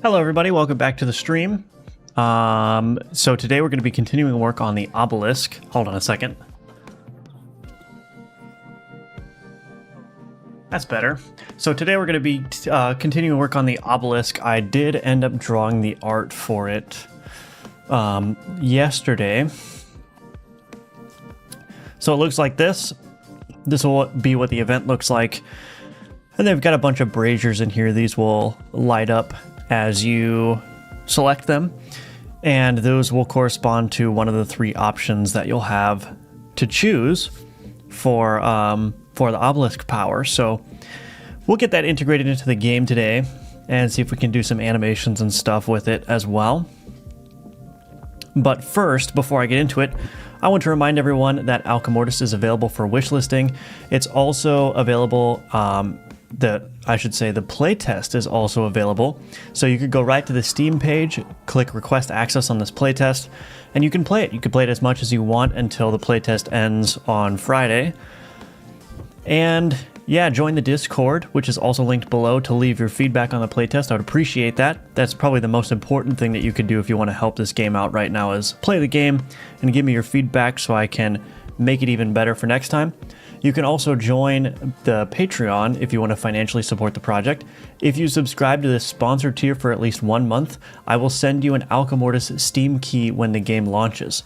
Hello everybody, welcome back to the stream. So today we're going to be continuing work on the Obelisk. Hold on a second. That's better. So today we're going to be continuing work on the Obelisk. I did end up drawing the art for it yesterday. So it looks like this. This will be what the event looks like. And they've got a bunch of braziers in here. These will light up as you select them, and those will correspond to one of the three options that you'll have to choose for the Obelisk power. So we'll get that integrated into the game today and see if we can do some animations and stuff with it as well. But first, before I get into it, I want to remind everyone that Alchemortis is available for wishlisting. It's also available, the playtest is also available. So you could go right to the Steam page, click request access on this playtest, and you can play it. You can play it as much as you want until the playtest ends on Friday. And yeah, join the Discord, which is also linked below, to leave your feedback on the playtest. I would appreciate that. That's probably the most important thing that you could do if you want to help this game out right now, is play the game and give me your feedback so I can make it even better for next time. You can also join the Patreon if you want to financially support the project. If you subscribe to this sponsored tier for at least 1 month, I will send you an Alchemortis Steam key when the game launches.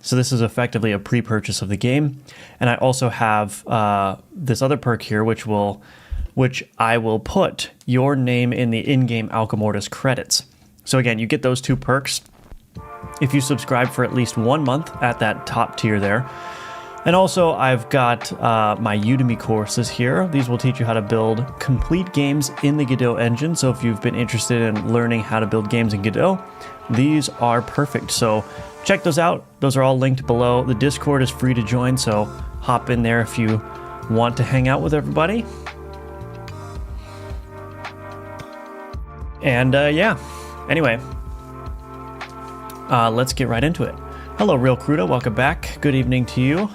So this is effectively a pre-purchase of the game. And I also have this other perk here, which I will put your name in the in-game Alchemortis credits. So again, you get those two perks if you subscribe for at least 1 month at that top tier there. And also, I've got my Udemy courses here. These will teach you how to build complete games in the Godot engine. So if you've been interested in learning how to build games in Godot, these are perfect. So check those out. Those are all linked below. The Discord is free to join, so hop in there if you want to hang out with everybody. And yeah, anyway, let's get right into it. Hello, Real Crudo. Welcome back. Good evening to you.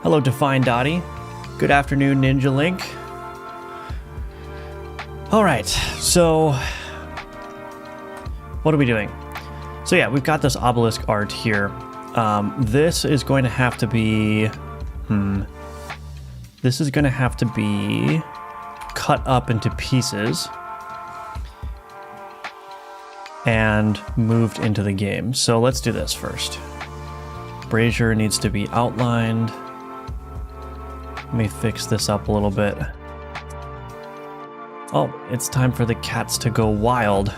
Hello, Define Dottie. Good afternoon, Ninja Link. All right, so what are we doing? So yeah, we've got this Obelisk art here. This is going to have to be, this is going to have to be cut up into pieces and moved into the game. So let's do this first. Brazier needs to be outlined. Let me fix this up a little bit. Oh, it's time for the cats to go wild.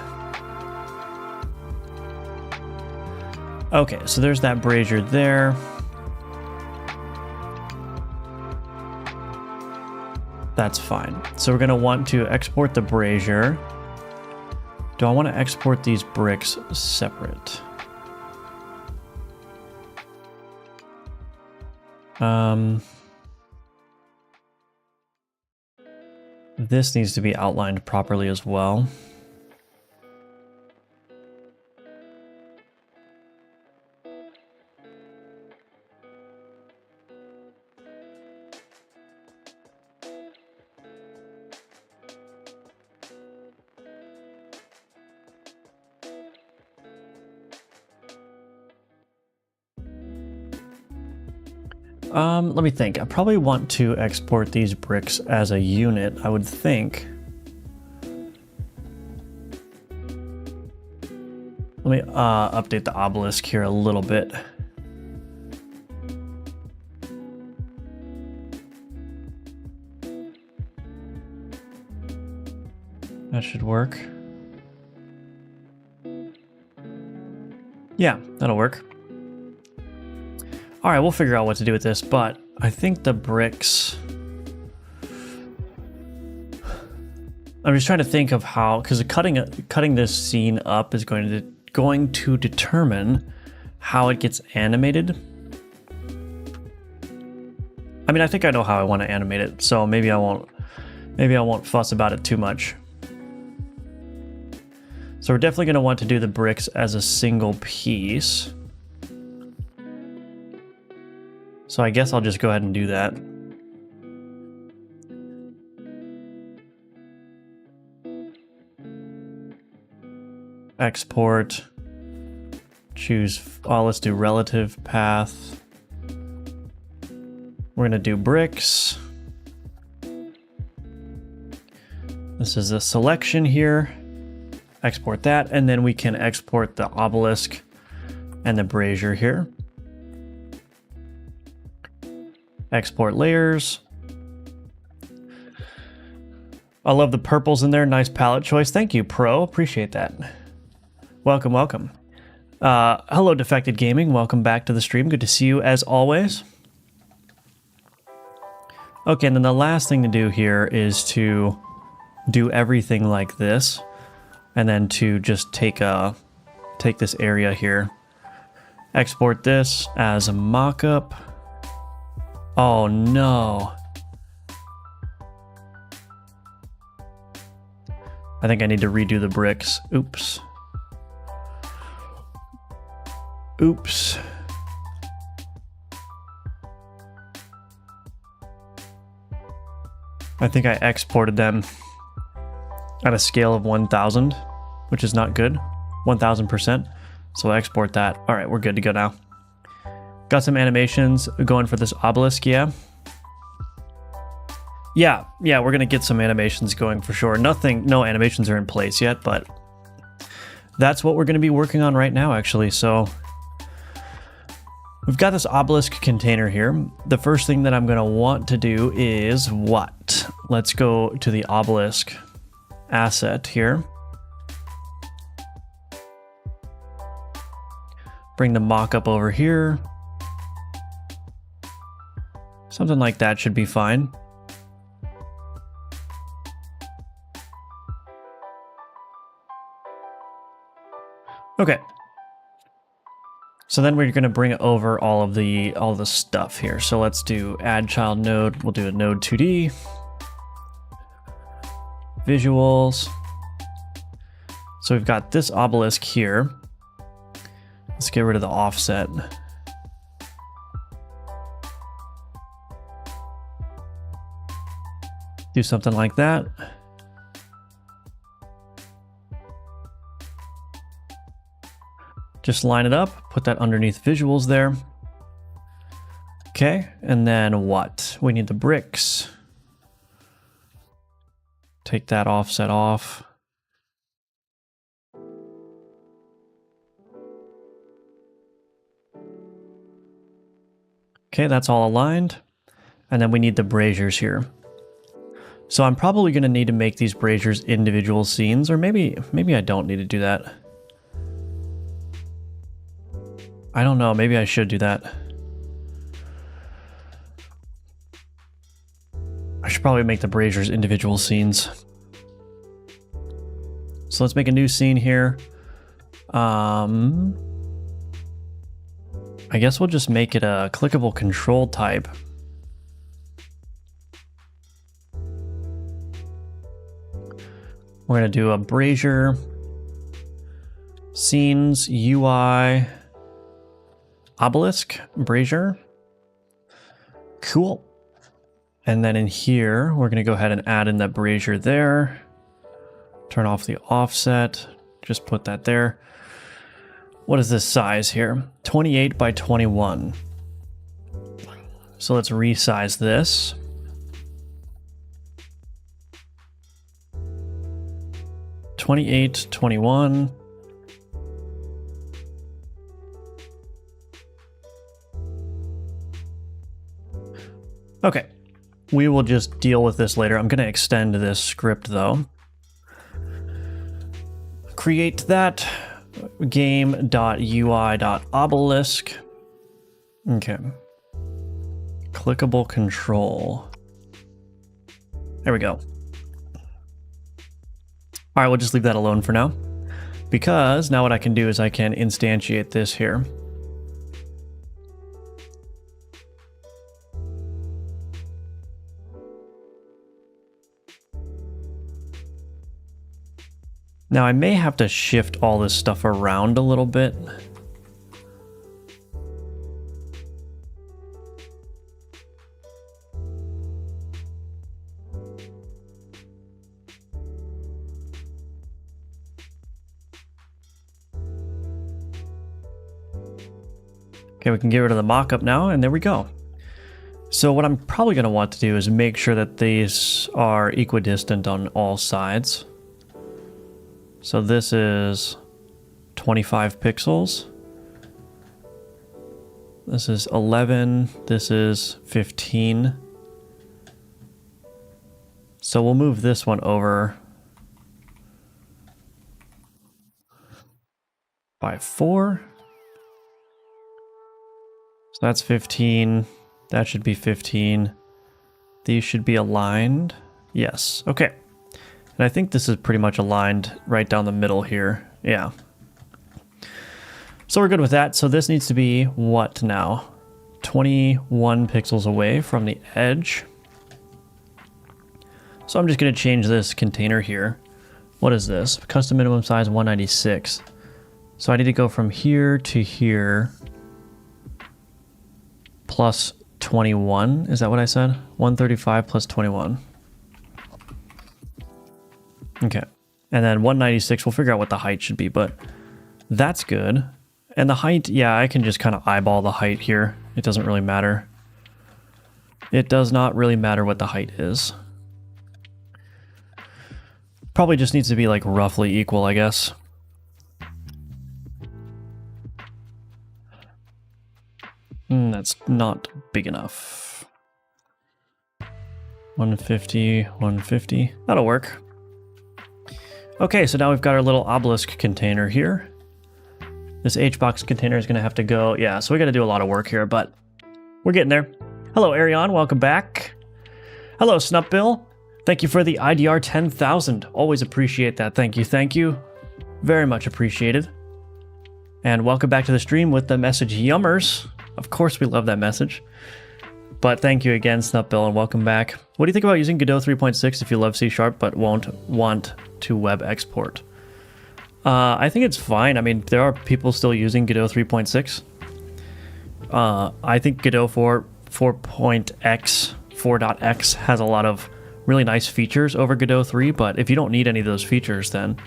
Okay, so there's that brazier there. That's fine. So we're going to want to export the brazier. Do I want to export these bricks separate? This needs to be outlined properly as well. Let me think. I probably want to export these bricks as a unit, I would think. Let me update the obelisk here a little bit. That should work. Yeah, that'll work. All right, we'll figure out what to do with this, but I think the bricks... I'm just trying to think of how, because cutting this scene up is going to determine how it gets animated. I mean, I think I know how I want to animate it, so maybe I won't fuss about it too much. So we're definitely going to want to do the bricks as a single piece. So I guess I'll just go ahead and do that. export, choose, oh, let's do relative path. We're gonna do bricks. This is a selection here. Export that, and then we can export the obelisk and the brazier here. Export layers. I love the purples in there. Nice palette choice. Thank you, Pro. Appreciate that. Welcome, welcome. Hello, Defected Gaming. Welcome back to the stream. Good to see you as always. Okay, and then the last thing to do here is to do everything like this, and then to just take this area here, export this as a mock-up. Oh no. I think I need to redo the bricks. Oops. Oops. I think I exported them at a scale of 1000, which is not good. 1000%. So I'll export that. All right, we're good to go now. Got some animations going for this obelisk, yeah? Yeah, we're gonna get some animations going for sure. No animations are in place yet, but that's what we're gonna be working on right now, actually. So we've got this obelisk container here. The first thing that I'm gonna want to do is what? Let's go to the obelisk asset here. Bring the mock-up over here. Something like that should be fine. Okay. So then we're going to bring over all the stuff here. So let's do add child node. We'll do a node 2D. Visuals. So we've got this obelisk here. Let's get rid of the offset. Do something like that. Just line it up, put that underneath visuals there. Okay, and then what? We need the bricks. Take that offset off. Okay, that's all aligned. And then we need the braziers here. So I'm probably going to need to make these braziers individual scenes, or maybe I don't need to do that. I don't know, maybe I should do that. I should probably make the braziers individual scenes. So let's make a new scene here. I guess we'll just make it a clickable control type. We're going to do a brazier, scenes, UI, obelisk, brazier. Cool. And then in here, we're going to go ahead and add in that brazier there. Turn off the offset. Just put that there. What is this size here? 28 by 21. So let's resize this. $28.21. Okay, we will just deal with this later. I'm going to extend this script though. Create that game.ui.obelisk. Okay. Clickable control. There we go. All right, we'll just leave that alone for now, because now what I can do is I can instantiate this here. Now I may have to shift all this stuff around a little bit. Okay, we can get rid of the mock-up now, and there we go. So what I'm probably going to want to do is make sure that these are equidistant on all sides. So this is 25 pixels. This is 11. This is 15. So we'll move this one over by 4. So that's 15. That should be 15. These should be aligned. Yes. Okay. And I think this is pretty much aligned right down the middle here. Yeah. So we're good with that. So this needs to be what now? 21 pixels away from the edge. So I'm just going to change this container here. What is this? Custom minimum size 196. So I need to go from here to here plus 21. Is that what I said? 135 plus 21. Okay. And then 196, we'll figure out what the height should be, but that's good. And the height, yeah, I can just kind of eyeball the height here. It doesn't really matter. It does not really matter what the height is. Probably just needs to be like roughly equal, I guess. That's not big enough. 150, 150. That'll work. Okay, so now we've got our little obelisk container here. This HBox container is going to have to go. Yeah, so we got to do a lot of work here, but we're getting there. Hello, Arion. Welcome back. Hello, Snupbill. Thank you for the IDR 10,000. Always appreciate that. Thank you. Thank you. Very much appreciated. And welcome back to the stream with the message Yummers. Of course, we love that message. But thank you again, Snupbill, and welcome back. What do you think about using Godot 3.6 if you love C# but won't want to web export? I think it's fine. I mean, there are people still using Godot 3.6. I think Godot 4.x has a lot of really nice features over Godot 3, but if you don't need any of those features, then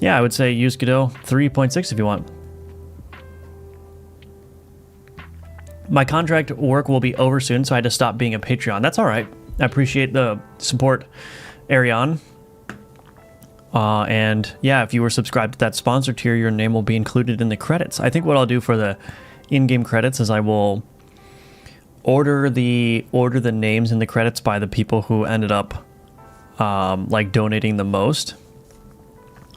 yeah, I would say use Godot 3.6 if you want. My contract work will be over soon, so I had to stop being a Patreon. That's all right. I appreciate the support, Arion. And yeah, if you were subscribed to that sponsor tier, your name will be included in the credits. I think what I'll do for the in-game credits is I will order the names in the credits by the people who ended up like donating the most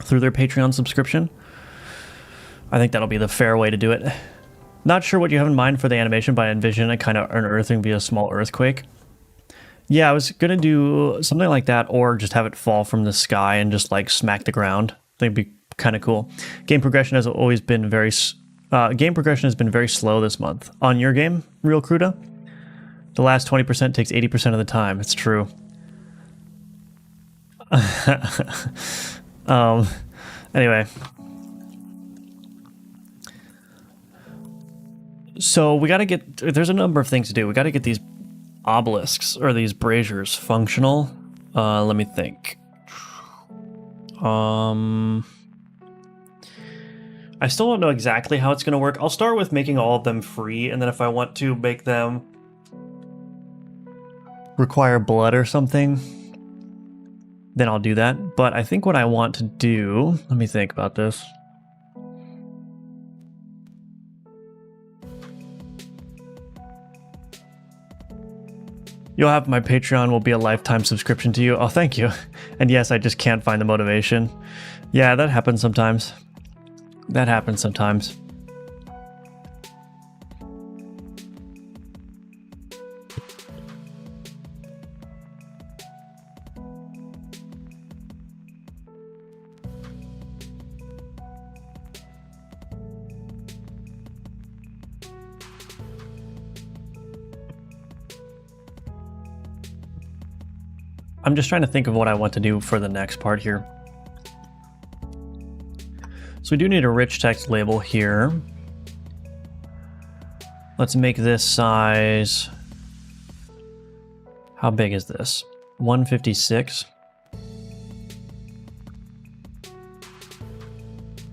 through their Patreon subscription. I think that'll be the fair way to do it. Not sure what you have in mind for the animation, but I envision it kind of unearthing via a small earthquake. Yeah, I was going to do something like that, or just have it fall from the sky and just like smack the ground. I think it'd be kind of cool. Game progression has always been very slow this month. On your game, Real Cruda, the last 20% takes 80% of the time. It's true. Anyway. So we got to get, there's a number of things to do. We got to get these obelisks or these braziers functional. Let me think. I still don't know exactly how it's going to work. I'll start with making all of them free, and then if I want to make them require blood or something, then I'll do that. But I think what I want to do, let me think about this. You'll have my Patreon will be a lifetime subscription to you. Oh, thank you. And yes, I just can't find the motivation. Yeah, that happens sometimes. That happens sometimes. I'm just trying to think of what I want to do for the next part here. So we do need a rich text label here. Let's make this size. How big is this? 156.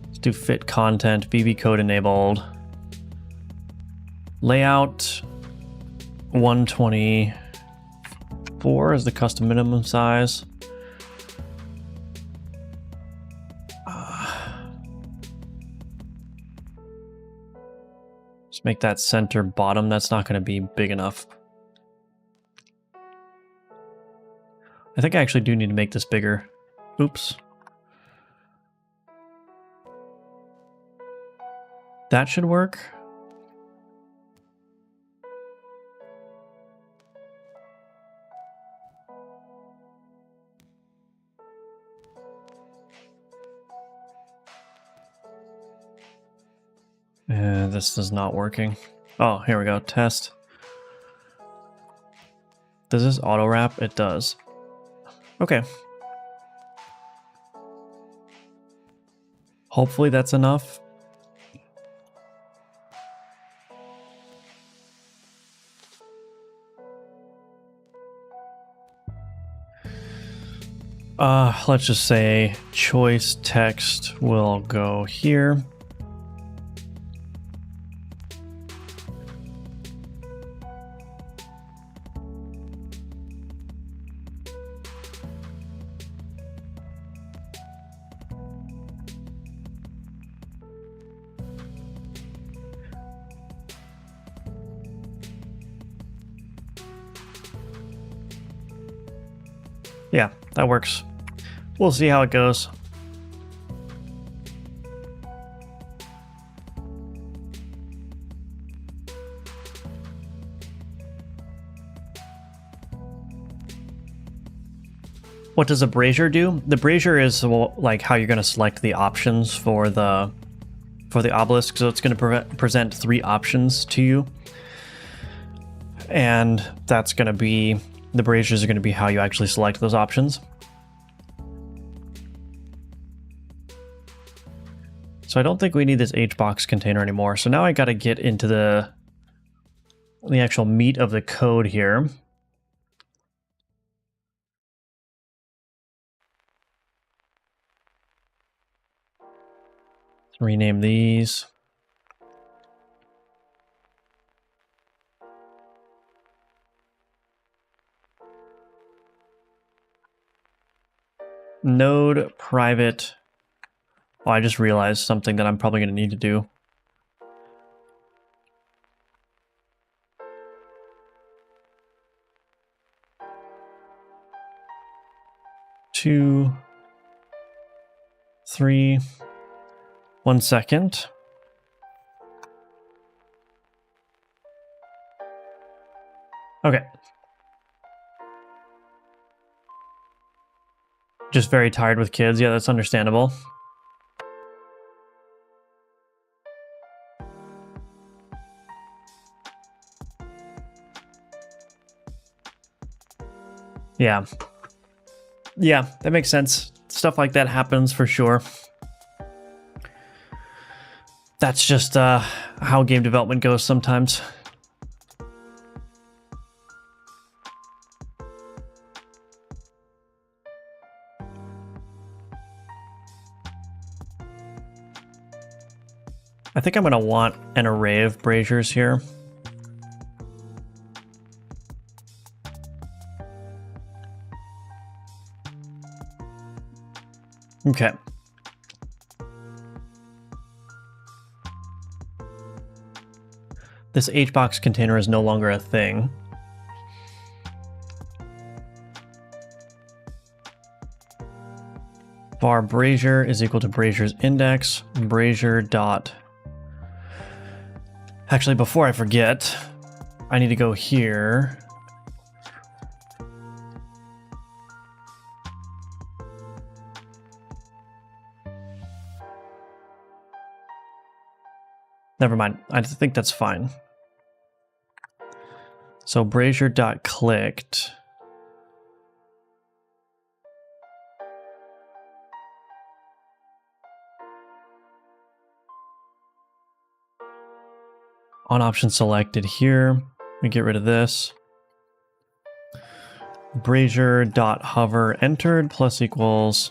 Let's do fit content, BB code enabled. Layout 124 is the custom minimum size. Just make that center bottom. That's not going to be big enough. I think I actually do need to make this bigger. Oops. That should work. This is not working. Oh, here we go. Test. Does this auto wrap? It does. Okay. Hopefully that's enough. Let's just say choice text will go here. Yeah, that works. We'll see how it goes. What does a brazier do? The brazier is like how you're going to select the options for the obelisk. So it's going to present 3 options to you, and that's going to be, the braziers are going to be how you actually select those options. So I don't think we need this HBox container anymore. So now I got to get into the actual meat of the code here. Let's rename these. Node private. Oh, I just realized something that I'm probably going to need to do. Two, 3, 1 second. Okay. Just very tired with kids. Yeah, that's understandable. Yeah. Yeah, that makes sense. Stuff like that happens for sure. That's just how game development goes sometimes. I think I'm going to want an array of braziers here. Okay. This HBox container is no longer a thing. Var brazier is equal to brazier's index. Brazier dot. Actually, before I forget, I need to go here. Never mind. I think that's fine. So brazier.clicked. On option selected here. We get rid of this. Brazier.hover entered plus equals.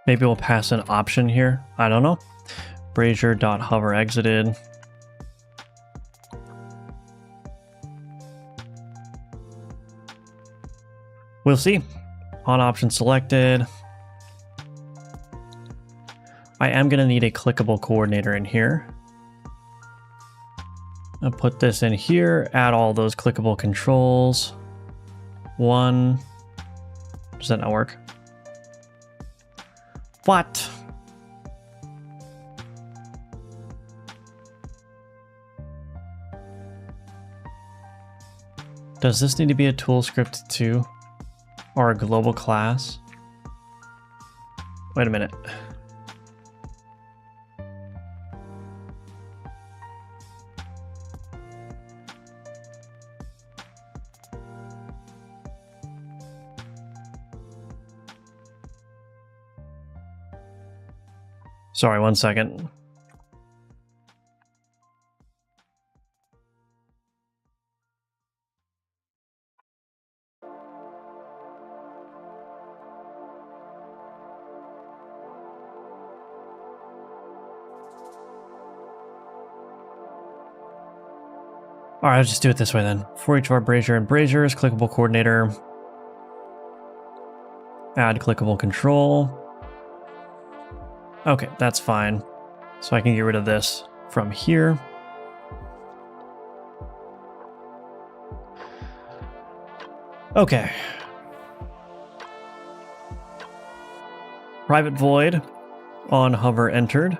Maybe we'll pass an option here. I don't know. Brazier.hover exited. We'll see. On option selected. I am going to need a clickable coordinator in here. I'll put this in here, add all those clickable controls. 1. Does that not work? What? Does this need to be a tool script too? Or a global class? Wait a minute. Sorry, 1 second. All right, I'll just do it this way then. For each of our brazier and braziers, clickable coordinator, add clickable control. Okay, that's fine. So I can get rid of this from here. Okay. Private void on hover entered.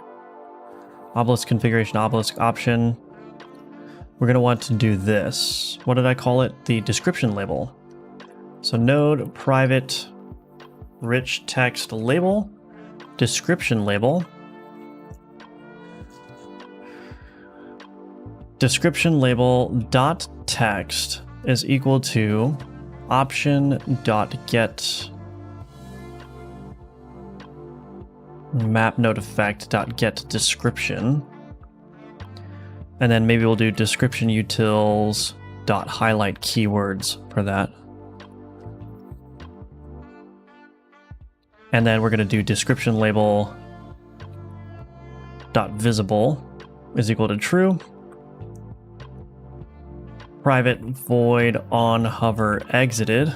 Obelisk configuration, obelisk option. We're going to want to do this. What did I call it? The description label. So node private rich text label, description label. Description label dot text is equal to option dot get map node effect dot get description. And then maybe we'll do description utils dot highlight keywords for that. And then we're going to do description label dot visible is equal to true. Private void on hover exited.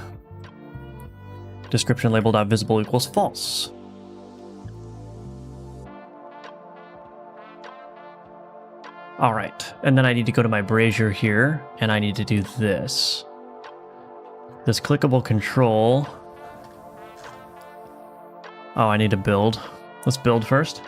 Description label dot visible equals false. All right, and then I need to go to my brazier here, and I need to do this. This clickable control. Oh, I need to build. Let's build first.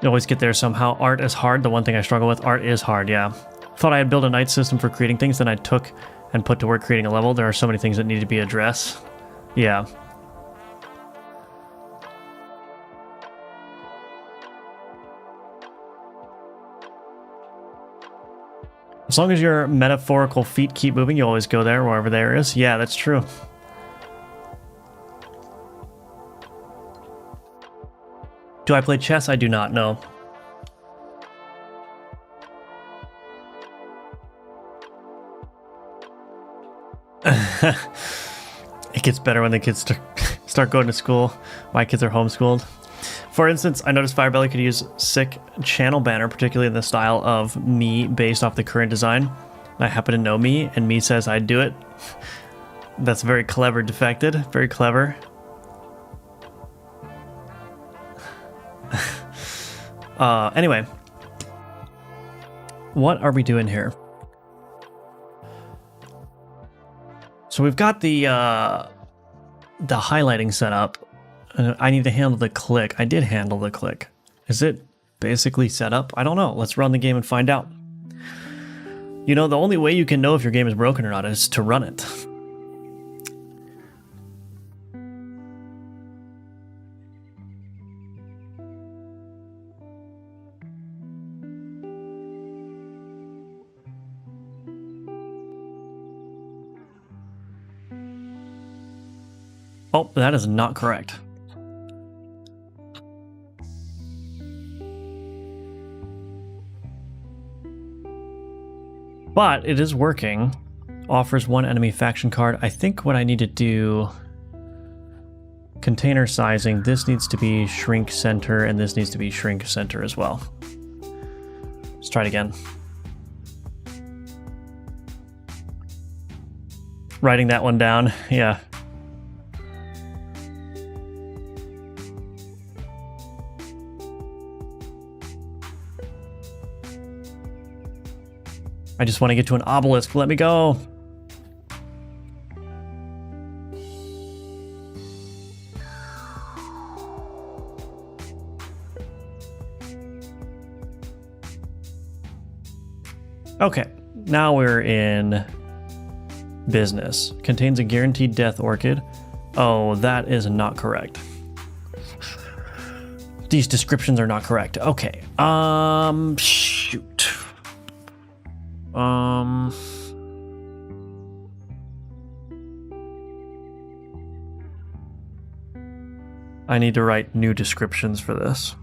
You always get there somehow. Art is hard. The one thing I struggle with. Art is hard, yeah. Thought I had built a nice system for creating things, then I took and put to work creating a level. There are so many things that need to be addressed. Yeah. As long as your metaphorical feet keep moving, you always go there, wherever there is. Yeah, that's true. Do I play chess? I do not know. It gets better when the kids start going to school. My kids are homeschooled. For instance, I noticed Firebelly could use sick channel banner, particularly in the style of me based off the current design. I happen to know me, and me says I'd do it. That's very clever, Defected. Very clever. Anyway. What are we doing here? So we've got the highlighting set up. I need to handle the click. I did handle the click. Is it basically set up? I don't know. Let's run the game and find out. You know, the only way you can know if your game is broken or not is to run it. Oh, that is not correct. But it is working. offers one enemy faction card. I think what I need to do, container sizing, this needs to be shrink center and this needs to be shrink center as well. Let's try it again. Writing that one down, yeah. I just want to get to an obelisk. Let me go. Okay, now we're in business. Contains a guaranteed death orchid. Oh, that is not correct. These descriptions are not correct. Okay. Shoot. I need to write new descriptions for this.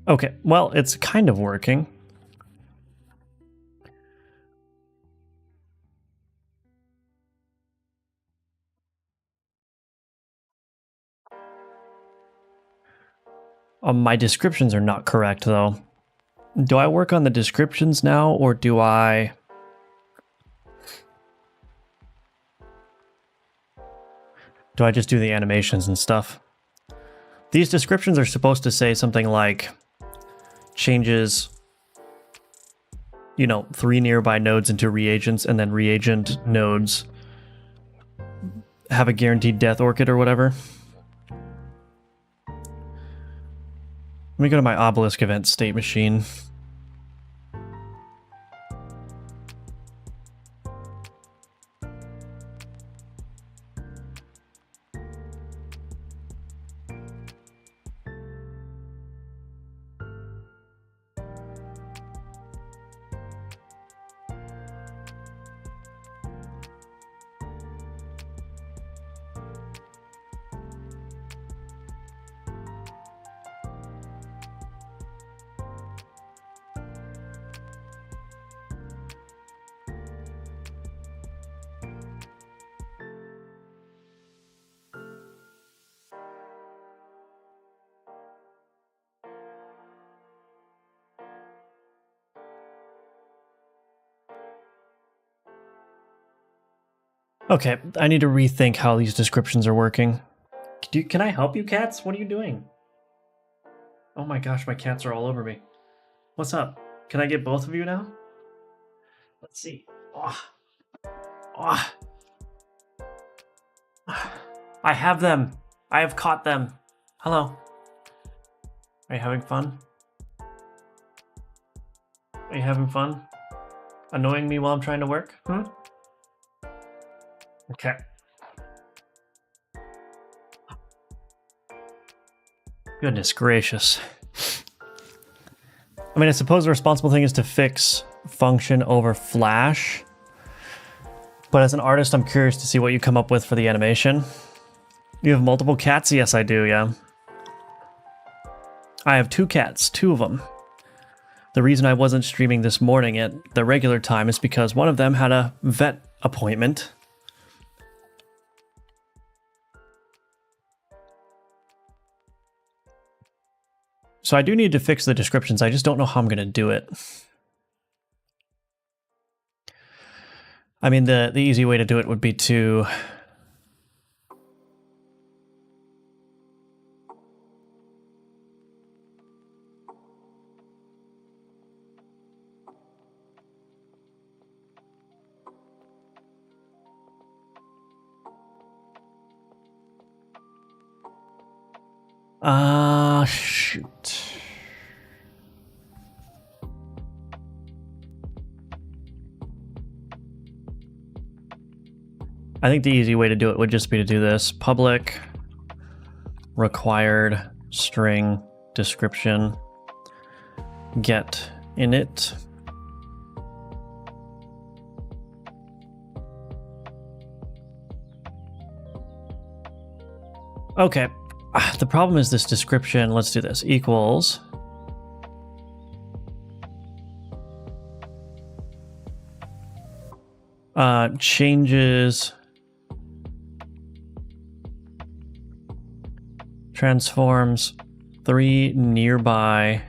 Okay, well, it's kind of working. My descriptions are not correct, though. Do I work on the descriptions now, or do I... Do I just do the animations and stuff? These descriptions are supposed to say something like... changes, you know, 3 nearby nodes into reagents, and then reagent nodes have a guaranteed death orchid or whatever. Let me go to my obelisk event state machine. Okay, I need to rethink how these descriptions are working. Can I help you, cats? What are you doing? Oh my gosh, my cats are all over me. What's up? Can I get both of you now? Let's see. Oh. Oh. I have them. I have caught them. Hello. Are you having fun? Are you having fun? Annoying me while I'm trying to work? Okay. Goodness gracious. I mean, I suppose the responsible thing is to fix function over flash. But as an artist, I'm curious to see what you come up with for the animation. You have multiple cats? Yes, I do, yeah. I have 2 cats, 2 of them. The reason I wasn't streaming this morning at the regular time is because one of them had a vet appointment. So I do need to fix the descriptions. I just don't know how I'm going to do it. I mean, the easy way to do it would be to... shoot. I think the easy way to do it would just be to do this. Public required string description get init Okay. The problem is this description. Let's do this. Equals. Changes. Transforms 3 nearby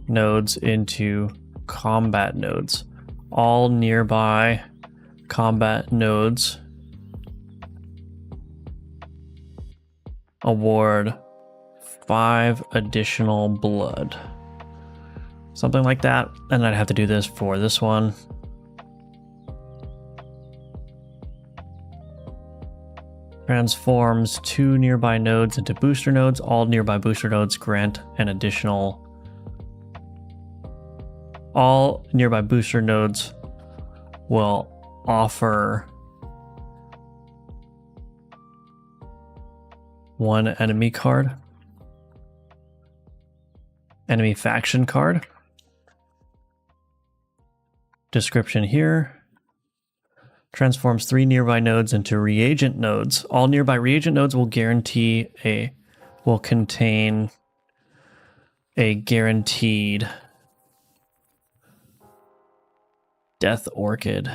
nodes into combat nodes. All nearby combat nodes award 5 additional blood. Something like that. And I'd have to do this for this one. Transforms 2 nearby nodes into booster nodes. All nearby booster nodes grant an additional. All nearby booster nodes will offer 1 enemy card. Enemy faction card. Description here. Transforms 3 nearby nodes into reagent nodes. All nearby reagent nodes will contain a guaranteed Death Orchid.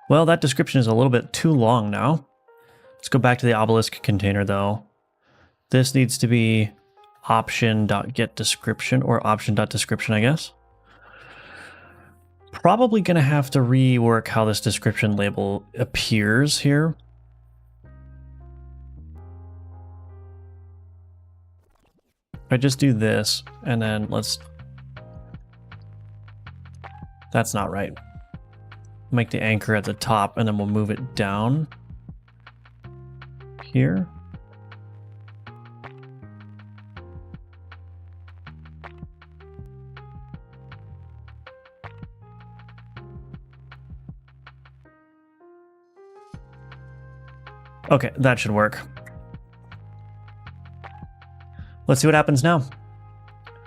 Well, that description is a little bit too long now. Let's go back to the Obelisk container though. This needs to be option.getDescription or option.description, I guess. Probably going to have to rework how this description label appears here. If I just do this and then that's not right. Make the anchor at the top and then we'll move it down here. Okay, that should work. Let's see what happens now.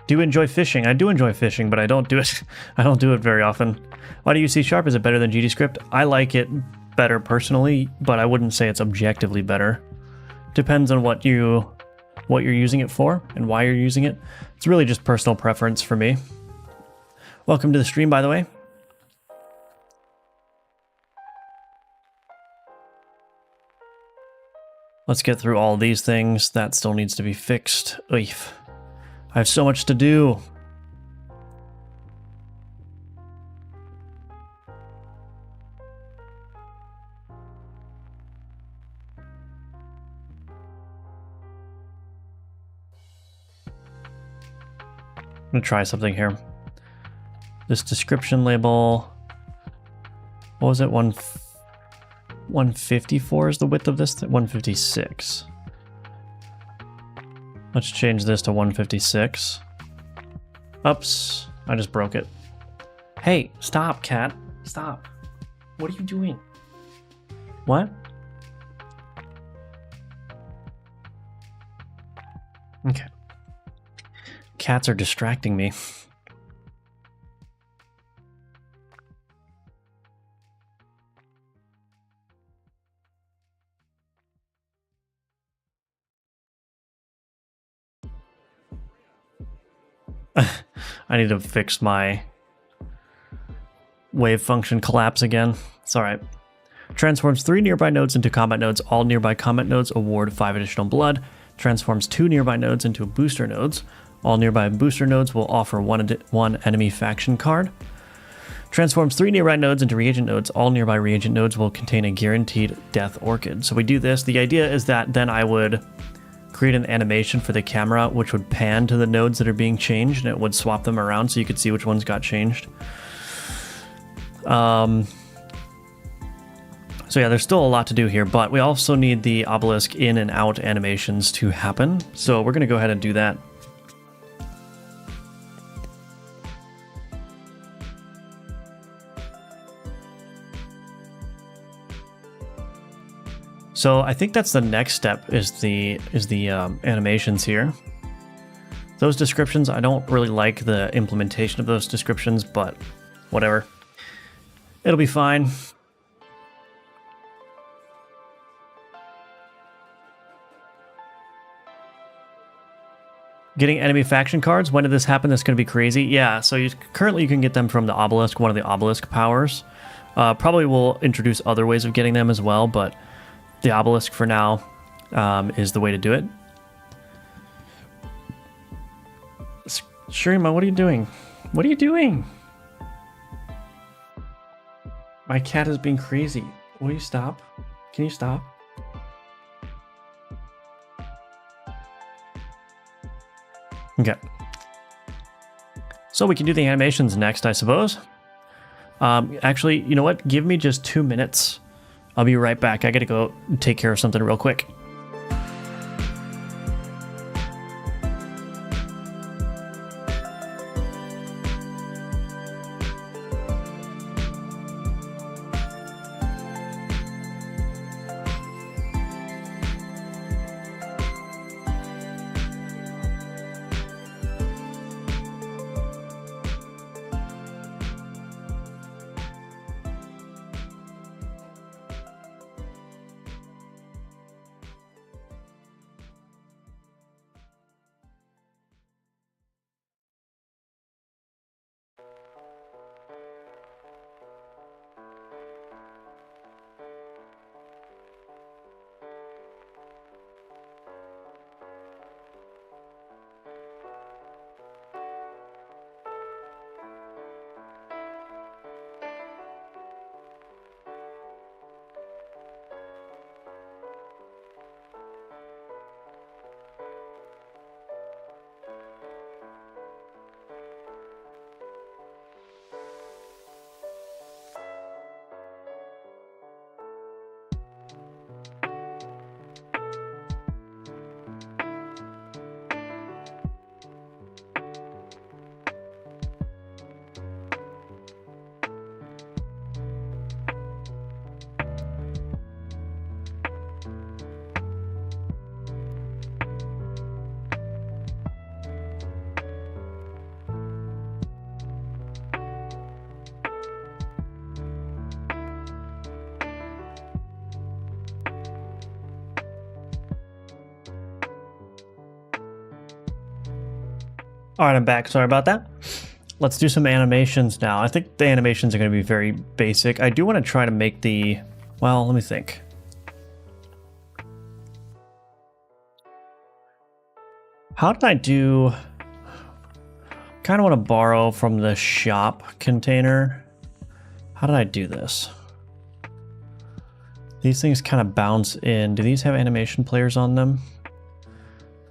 Do you enjoy fishing? I do enjoy fishing, but I don't do it. I don't do it very often. Why do you see Sharp? Is it better than GDScript? I like it better personally, but I wouldn't say it's objectively better. Depends on what you're using it for and why you're using it. It's really just personal preference for me. Welcome to the stream, by the way. Let's get through all these things. That still needs to be fixed. Oof. I have so much to do. I'm gonna try something here. This description label, what was it? 154 is the width of this? 156. Let's change this to 156. Oops, I just broke it. Hey, stop, cat. Stop. What are you doing? What? Okay. Cats are distracting me. I need to fix my wave function collapse again. It's all right. Transforms 3 nearby nodes into combat nodes. All nearby combat nodes award 5 additional blood. Transforms 2 nearby nodes into booster nodes. All nearby booster nodes will offer one enemy faction card. Transforms 3 nearby nodes into reagent nodes. All nearby reagent nodes will contain a guaranteed Death Orchid. So we do this. The idea is that then I would create an animation for the camera which would pan to the nodes that are being changed, and it would swap them around so you could see which ones got changed. So yeah, there's still a lot to do here, but we also need the obelisk in and out animations to happen. So we're going to go ahead and do that. So I think that's the next step is the animations here. Those descriptions, I don't really like the implementation of those descriptions, but whatever. It'll be fine. Getting enemy faction cards. When did this happen? That's going to be crazy. Yeah, so currently you can get them from the Obelisk, one of the Obelisk powers. Probably will introduce other ways of getting them as well, but the Obelisk for now is the way to do it. Shurima, what are you doing? What are you doing? My cat is being crazy. Will you stop? Can you stop? Okay. So we can do the animations next, I suppose. Actually, you know what? Give me just 2 minutes. I'll be right back. I gotta go take care of something real quick. All right, I'm back. Sorry about that. Let's do some animations now. I think the animations are going to be very basic. I do want to try to make the... Well, let me think. How did I do... Kind of want to borrow from the shop container. How did I do this? These things kind of bounce in. Do these have animation players on them?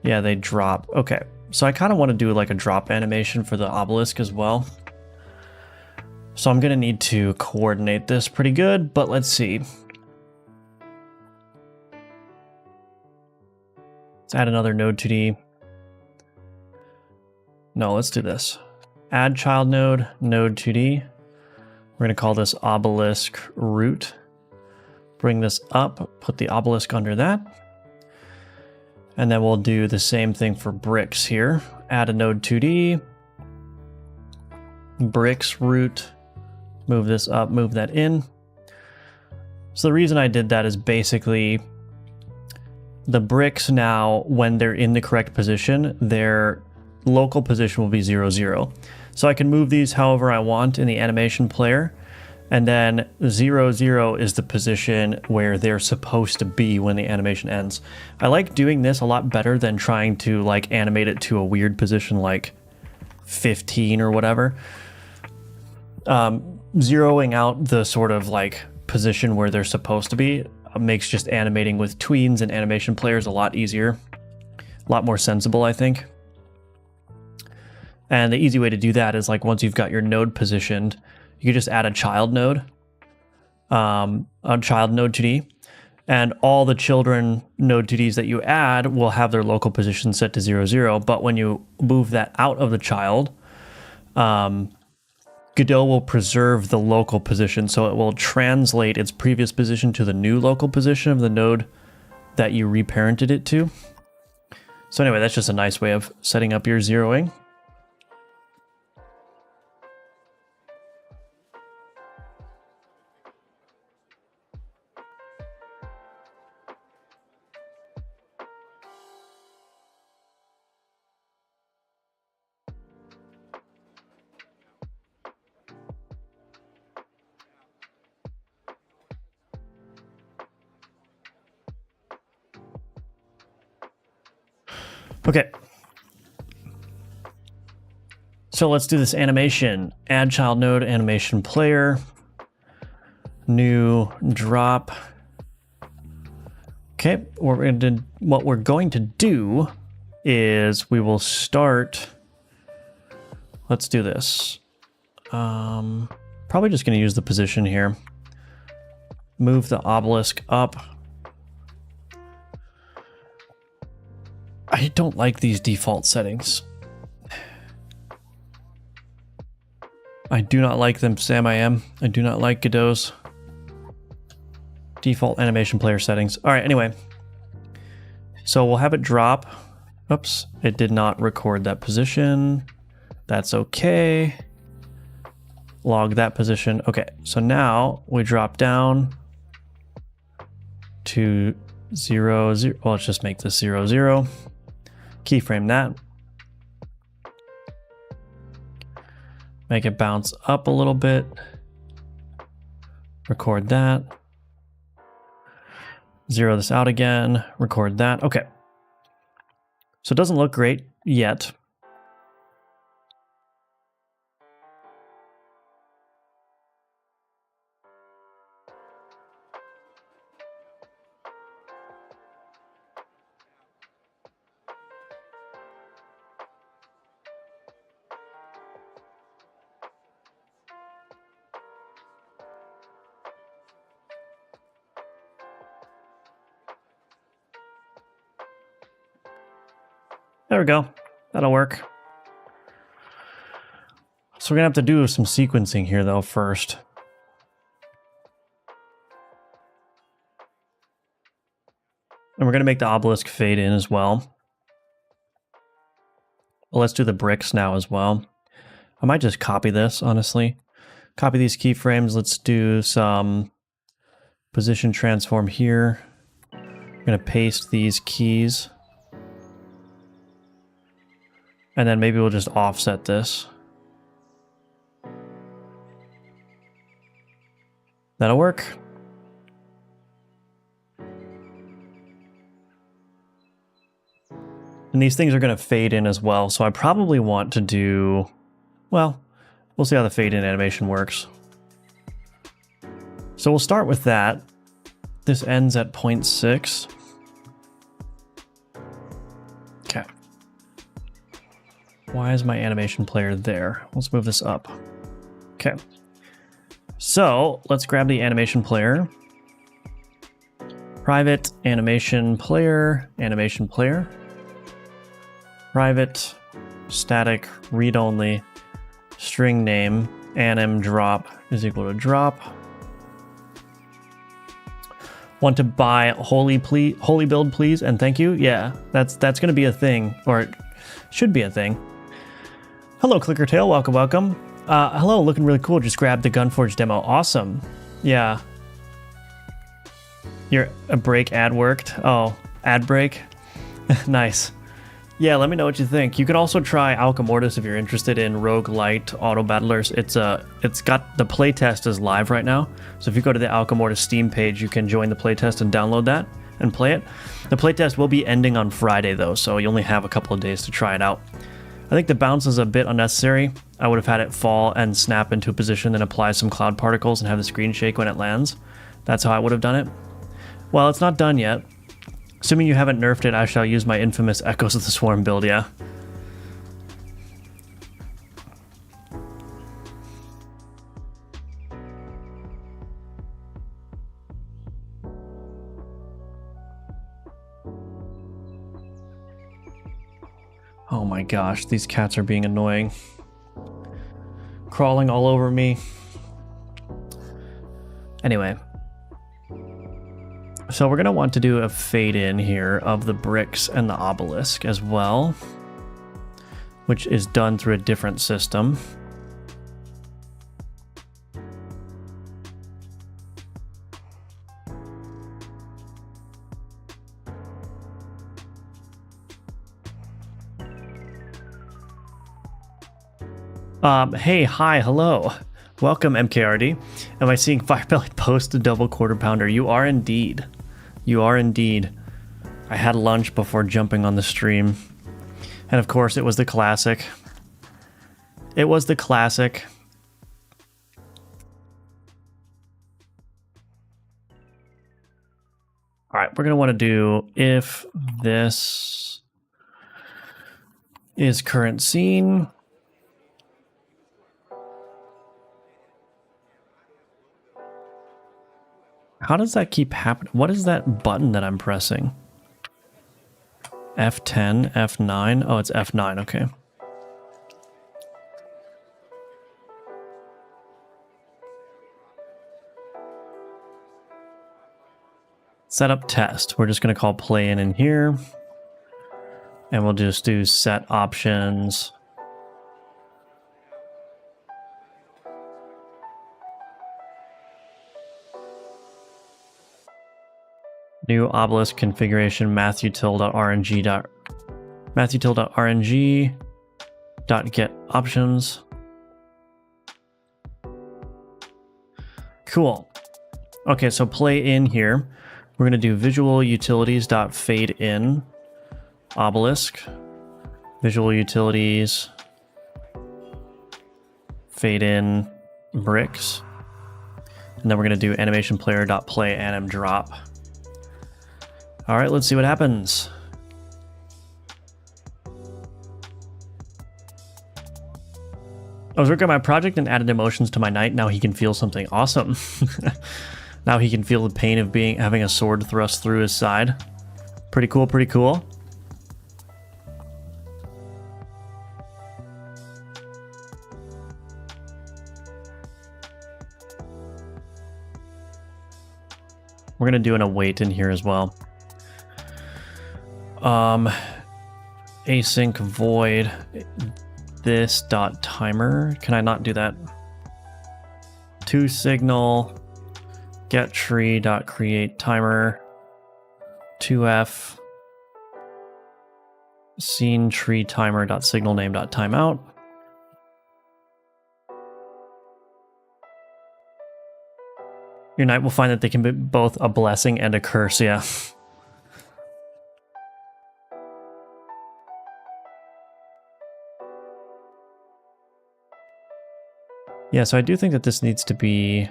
Yeah, they drop. Okay. So I kind of want to do like a drop animation for the Obelisk as well. So I'm going to need to coordinate this pretty good, but let's see. Let's add another node 2D. No, let's do this. Add child node, node 2D. We're going to call this Obelisk root. Bring this up, put the Obelisk under that. And then we'll do the same thing for bricks here. Add a node 2D. Bricks root. Move this up, move that in. So the reason I did that is basically the bricks now, when they're in the correct position, their local position will be 0, 0. So I can move these however I want in the animation player. And then 0, 0 is the position where they're supposed to be when the animation ends. I like doing this a lot better than trying to like animate it to a weird position like 15 or whatever. Zeroing out the sort of like position where they're supposed to be makes just animating with tweens and animation players a lot easier. A lot more sensible, I think. And the easy way to do that is like once you've got your node positioned, you can just add a child node 2D, and all the children node 2Ds that you add will have their local position set to 0, 0. But when you move that out of the child, Godot will preserve the local position, so it will translate its previous position to the new local position of the node that you reparented it to. So anyway, that's just a nice way of setting up your zeroing. Okay. So let's do this animation. Add child node animation player. New drop. Okay, what we're going to do is we will start. Let's do this. Probably just going to use the position here. Move the obelisk up. I don't like these default settings. I do not like them, Sam. I do not like Godot's default animation player settings. All right, anyway. So we'll have it drop. Oops, it did not record that position. That's okay. Log that position. Okay, so now we drop down to 0, 0. Well, let's just make this 0, 0. Keyframe that. Make it bounce up a little bit. Record that. Zero this out again. Record that. Okay. So it doesn't look great yet. There we go. That'll work. So we're gonna have to do some sequencing here though first. And we're gonna make the obelisk fade in as well. Well, let's do the bricks now as well. I might just copy this, honestly. Copy these keyframes. Let's do some position transform here. I'm gonna paste these keys. And then maybe we'll just offset this. That'll work. And these things are going to fade in as well. So I probably want to do, well, we'll see how the fade in animation works. So we'll start with that. This ends at 0.6. Okay. Why is my animation player there? Let's move this up. Okay. So let's grab the animation player. Private animation player, private static read only string name anim drop is equal to drop. Want to buy holy build please and thank you. Yeah, that's going to be a thing, or it should be a thing. Hello, Clickertail. Welcome. Hello, looking really cool. Just grabbed the Gunforge demo. Awesome. Yeah. Your break ad worked. Oh, ad break. Nice. Yeah, let me know what you think. You could also try Alchemortis if you're interested in roguelite auto battlers. It's got the playtest is live right now. So if you go to the Alchemortis Steam page, you can join the playtest and download that and play it. The playtest will be ending on Friday though, so you only have a couple of days to try it out. I think the bounce is a bit unnecessary. I would have had it fall and snap into a position, then apply some cloud particles and have the screen shake when it lands. That's how I would have done it. Well, it's not done yet. Assuming you haven't nerfed it, I shall use my infamous Echoes of the Swarm build, yeah. Oh my gosh, these cats are being annoying. Crawling all over me. Anyway. So we're going to want to do a fade in here of the bricks and the obelisk as well, which is done through a different system. Hey, hi, hello. Welcome, MKRD. Am I seeing Firebelly post a double quarter pounder? You are indeed. You are indeed. I had lunch before jumping on the stream. And of course, it was the classic. It was the classic. All right, we're going to want to do if this is current scene. How does that keep happening? What is that button that I'm pressing? F10, F9? Oh, it's F9, okay. Setup test. We're just going to call play in here. And we'll just do set options. New Obelisk configuration matthew.rng.get options. Cool. Okay, so play in here. We're going to do visual utilities.fade in obelisk. Visual utilities fade in bricks. And then we're going to do animation player.play anim drop. All right, let's see what happens. I was working on my project and added emotions to my knight. Now he can feel something awesome. Now he can feel the pain of having a sword thrust through his side. Pretty cool, pretty cool. We're gonna do an await in here as well. Async void this dot timer. Can I not do that? To signal get tree dot create timer 2f scene tree timer dot signal name dot timeout. Your knight will find that they can be both a blessing and a curse. Yeah. Yeah, so I do think that this needs to be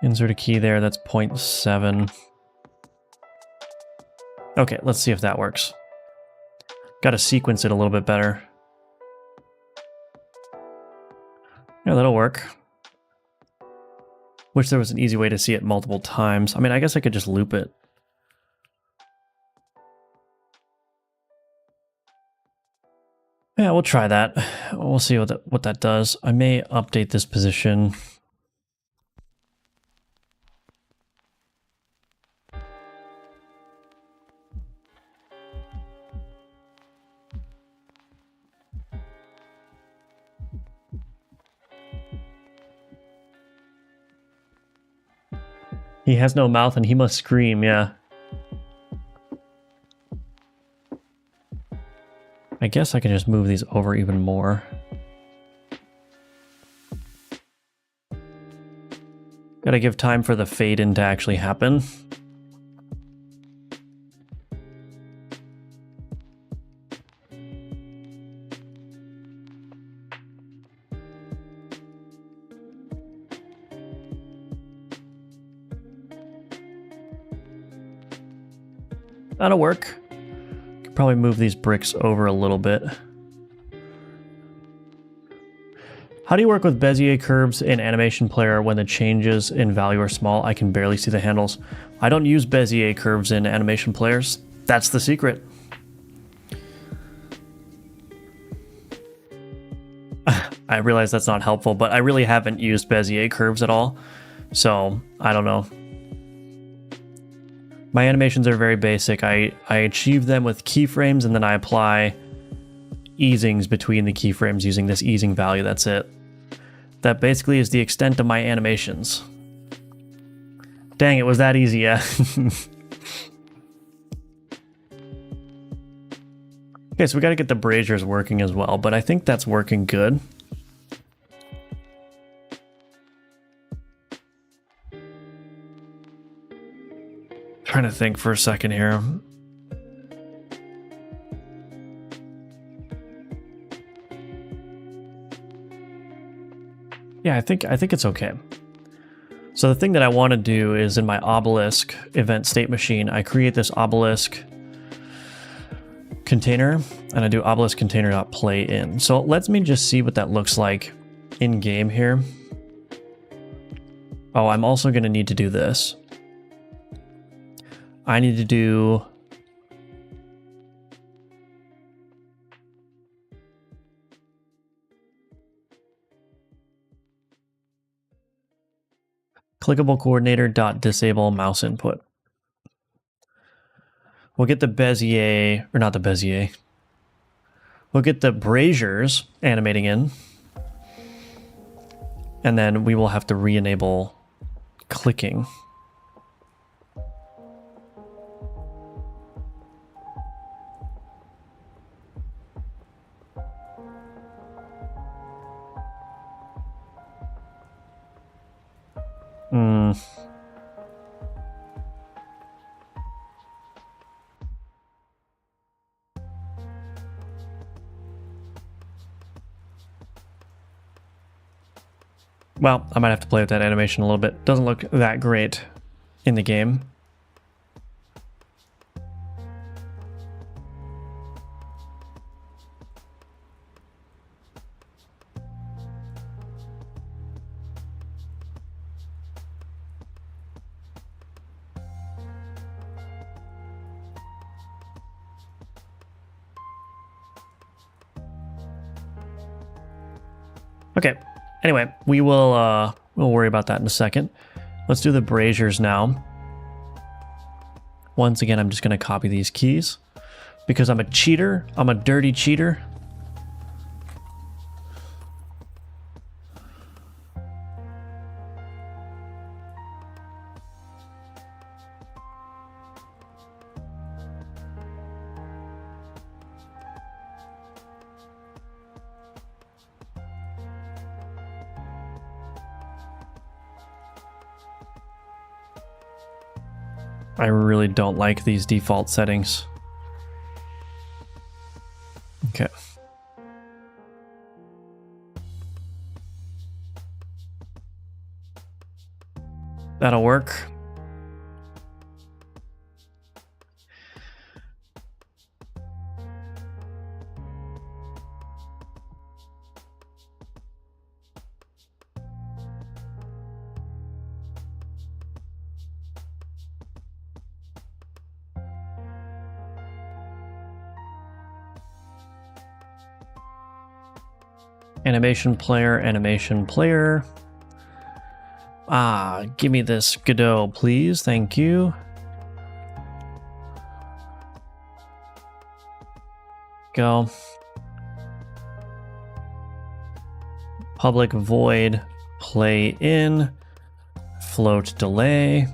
insert a key there, that's 0.7. Okay, let's see if that works. Got to sequence it a little bit better. Yeah, that'll work. Wish there was an easy way to see it multiple times. I mean, I guess I could just loop it. Yeah, we'll try that. We'll see what that does. I may update this position. He has no mouth and he must scream, yeah. I guess I can just move these over even more. Gotta give time for the fade in to actually happen. That'll work. Could probably move these bricks over a little bit. How do you work with Bezier curves in Animation Player when the changes in value are small? I can barely see the handles. I don't use Bezier curves in Animation Players. That's the secret. I realize that's not helpful, but I really haven't used Bezier curves at all. So, I don't know. My animations are very basic. I achieve them with keyframes and then I apply easings between the keyframes using this easing value. That's it. That basically is the extent of my animations. Dang, it was that easy, yeah. Okay, so we got to get the braziers working as well, but I think that's working good. Trying to think for a second here. Yeah, I think it's okay. So the thing that I want to do is in my Obelisk event state machine, I create this Obelisk container and I do Obelisk container.play in. So it lets me just see what that looks like in game here. Oh, I'm also going to need to do this. I need to do clickable coordinator dot disable mouse input. We'll get the Bezier, or not the Bezier. We'll get the braziers animating in. And then we will have to re-enable clicking. Well, I might have to play with that animation a little bit. Doesn't look that great in the game. Okay. Anyway, we'll worry about that in a second. Let's do the braziers now. Once again, I'm just going to copy these keys because I'm a cheater. I'm a dirty cheater. I really don't like these default settings. Okay. That'll work. Animation player. Ah, give me this Godot, please. Thank you. Go. Public void play in float delay.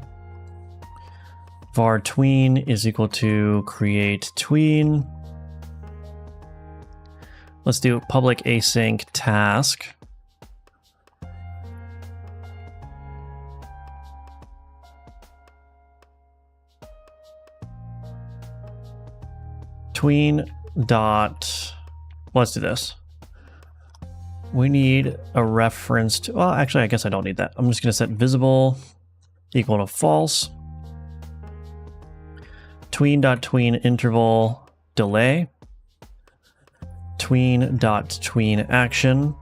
Var tween is equal to create tween. Let's do public async task. Tween dot, let's do this. We need a reference to, well, actually, I guess I don't need that. I'm just going to set visible equal to false. Tween dot tween interval delay. Tween dot tween action.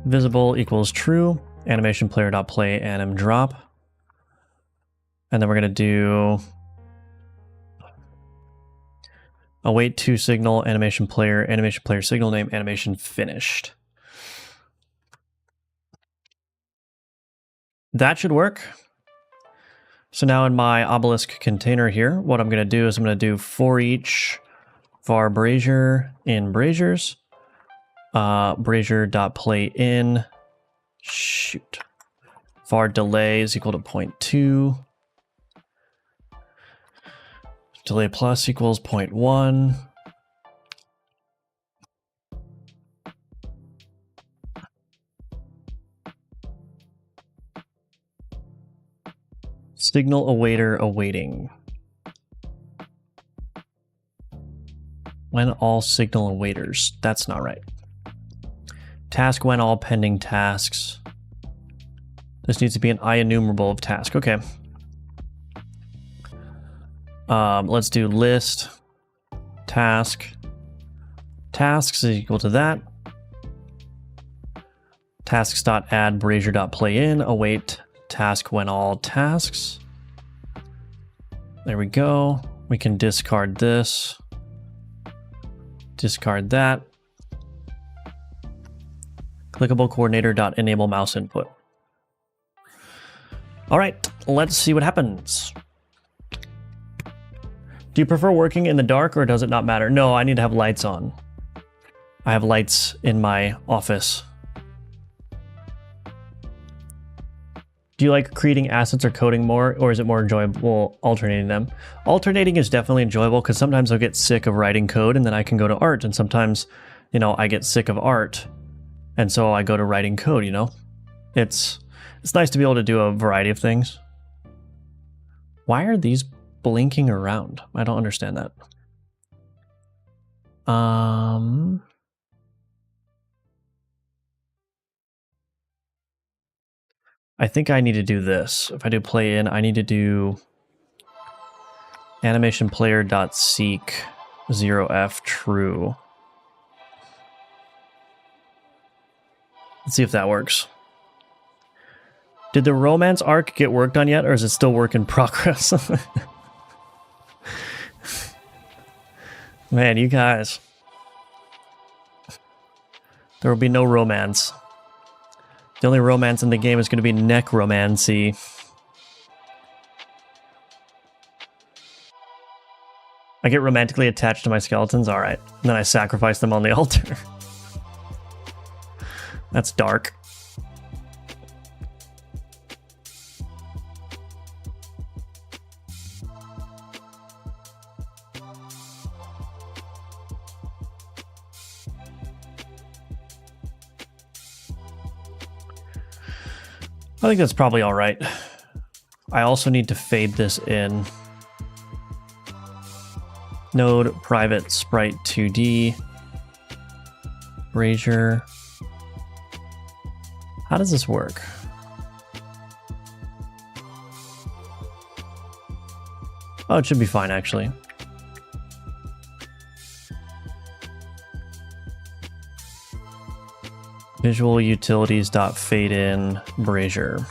Visible equals true. Animation player dot play anim drop. And then we're going to do await to signal animation player signal name animation finished. That should work. So now in my Obelisk container here, what I'm going to do is I'm going to do for each var brazier in braziers. Brazier.playIn. Shoot. var delay is equal to 0.2. Delay plus equals 0.1. Signal awaiter awaiting. When all signal awaiters. That's not right. Task when all pending tasks. This needs to be an IEnumerable of task. Okay. Let's do list task. Tasks is equal to that. Tasks.add brazier.playIn await task when all tasks. There we go. We can discard this. Discard that. Clickable coordinator.enable mouse input. All right, let's see what happens. Do you prefer working in the dark or does it not matter? No, I need to have lights on. I have lights in my office. Do you like creating assets or coding more, or is it more enjoyable alternating them? Alternating is definitely enjoyable because sometimes I'll get sick of writing code and then I can go to art, and sometimes, you know, I get sick of art and so I go to writing code, you know? It's nice to be able to do a variety of things. Why are these blinking around? I don't understand that. I think I need to do this. If I do play in, I need to do animation player.seek 0f true. Let's see if that works. Did the romance arc get worked on yet, or is it still work in progress? Man, you guys. There will be no romance. The only romance in the game is going to be necromancy. I get romantically attached to my skeletons? Alright. And then I sacrifice them on the altar. That's dark. I think that's probably all right. I also need to fade this in. Node private sprite 2D. Brazier. How does this work? Oh, it should be fine actually. Visual utilities.fade in brazier.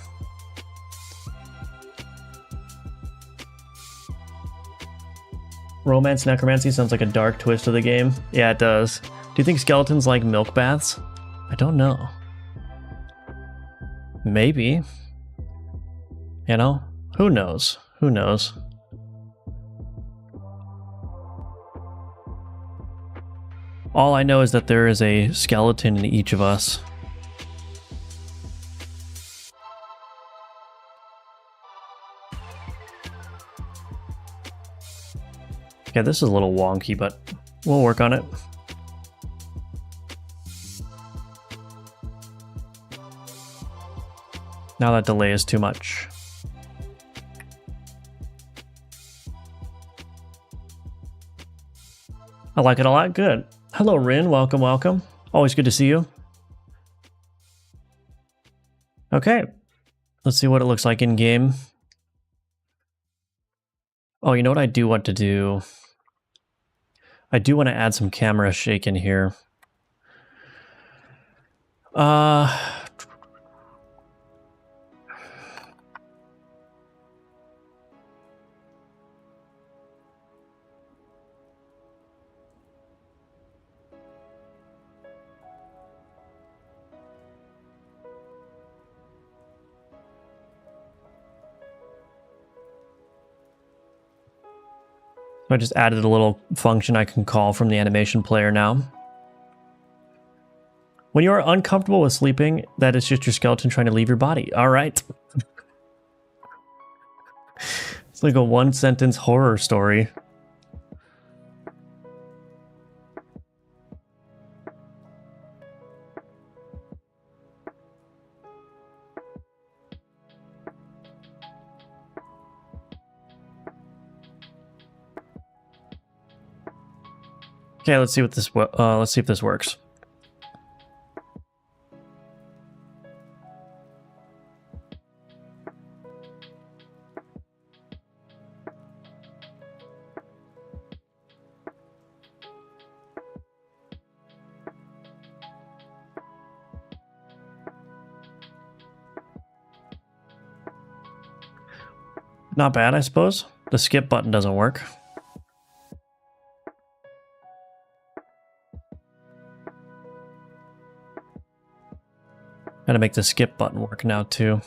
Romance necromancy sounds like a dark twist of the game. Yeah, it does. Do you think skeletons like milk baths? I don't know. Maybe. You know? Who knows? Who knows? All I know is that there is a skeleton in each of us. Yeah, this is a little wonky, but we'll work on it. Now that delay is too much. I like it a lot. Good. Hello, Rin. Welcome, welcome. Always good to see you. Okay. Let's see what it looks like in game. Oh, you know what I do want to do? I do want to add some camera shake in here. I just added a little function I can call from the animation player now. When you are uncomfortable with sleeping, that is just your skeleton trying to leave your body. All right. It's like a one-sentence horror story. Okay, let's see what this. Let's see if this works. Not bad, I suppose. The skip button doesn't work. Gotta make the skip button work now too.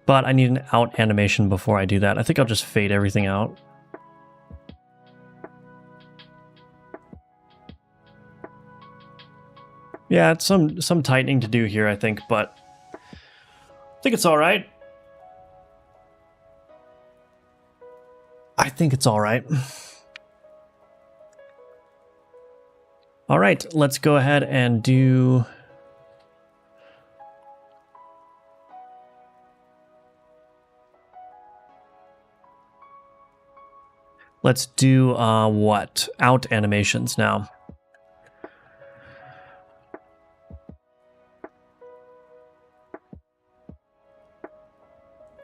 But I need an out animation before I do that. I think I'll just fade everything out. Yeah, it's some tightening to do here, I think, but I think it's all right. I think it's all right. All right, let's go ahead and do... Let's do, what? Out animations now.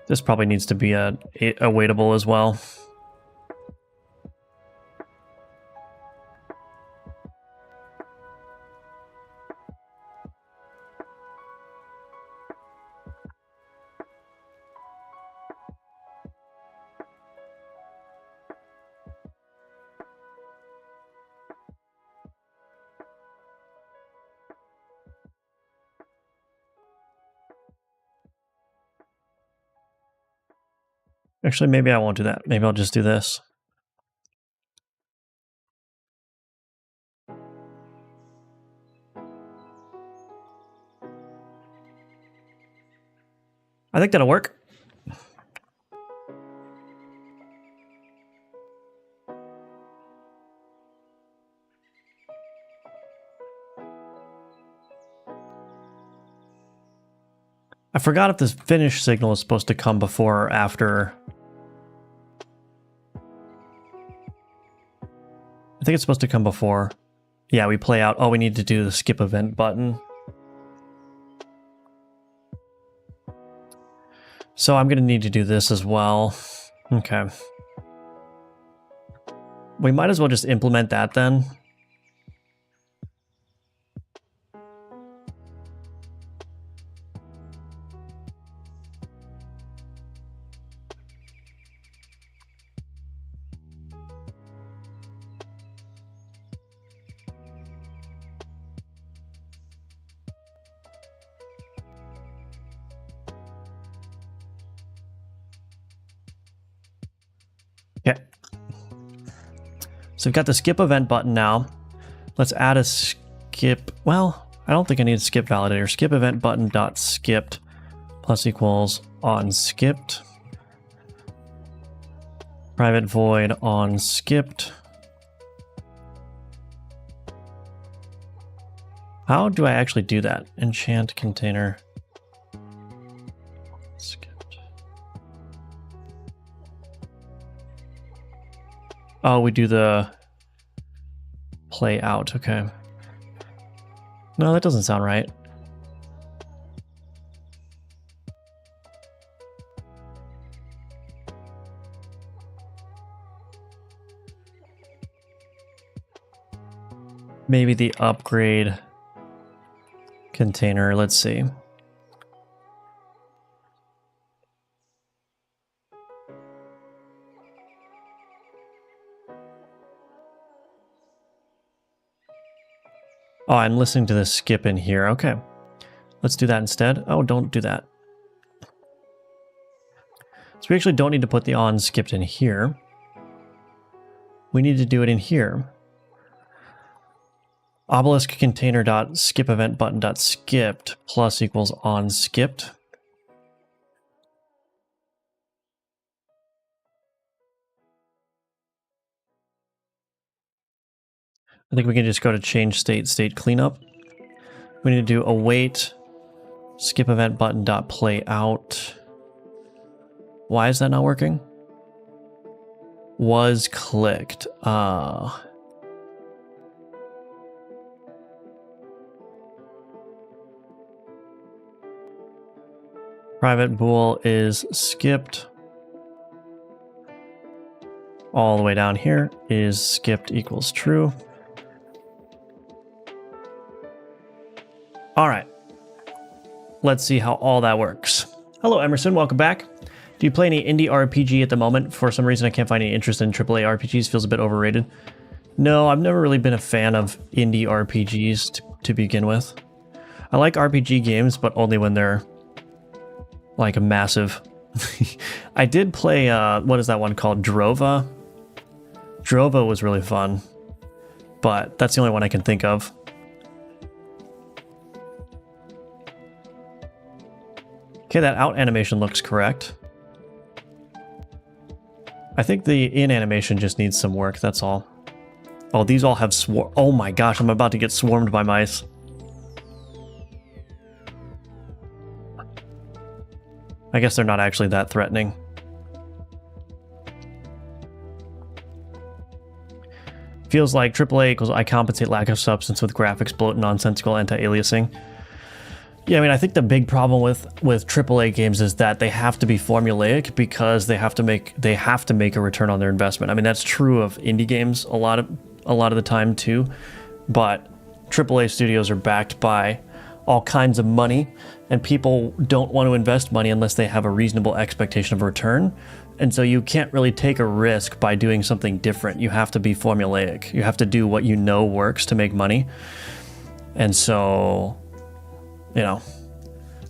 This probably needs to be a waitable as well. Actually, maybe I won't do that. Maybe I'll just do this. I think that'll work. I forgot if this finish signal is supposed to come before or after. I think it's supposed to come before. Yeah, we play out. Oh, we need to do the skip event button. So I'm going to need to do this as well. Okay. We might as well just implement that then. Okay. So we've got the skip event button now. Let's add a skip. Well, I don't think I need a skip validator. Skip event button dot skipped plus equals on skipped. Private void on skipped. How do I actually do that? Enchant container. Skipped. Oh, we do the play out. Okay. No, that doesn't sound right. Maybe the upgrade container. Let's see. Oh, I'm listening to the skip in here. Okay. Let's do that instead. Oh, don't do that. So we actually don't need to put the on skipped in here. we need to do it in here. Obelisk container dot skip event button dot skipped plus equals on skipped. I think we can just go to change state cleanup. We need to do await skip event button dot play out. Why is that not working? Was clicked. Private bool is skipped. All the way down here is skipped equals true. All right. Let's see how all that works. Hello, Emerson. Welcome back. Do you play any indie RPG at the moment? For some reason, I can't find any interest in AAA RPGs. Feels a bit overrated. No, I've never really been a fan of indie RPGs to begin with. I like RPG games, but only when they're like a massive. I did play, what is that one called? Drova? Drova was really fun, but that's the only one I can think of. Okay, that out animation looks correct. I think the in animation just needs some work, that's all. Oh, these all have swarm. Oh my gosh, I'm about to get swarmed by mice. I guess they're not actually that threatening. Feels like AAA equals I compensate lack of substance with graphics, bloat, nonsensical anti-aliasing. Yeah, I mean, I think the big problem with AAA games is that they have to be formulaic because they have to make a return on their investment. I mean, that's true of indie games a lot of the time too, but AAA studios are backed by all kinds of money, and people don't want to invest money unless they have a reasonable expectation of return. And so you can't really take a risk by doing something different. You have to be formulaic. You have to do what you know works to make money. And so, you know,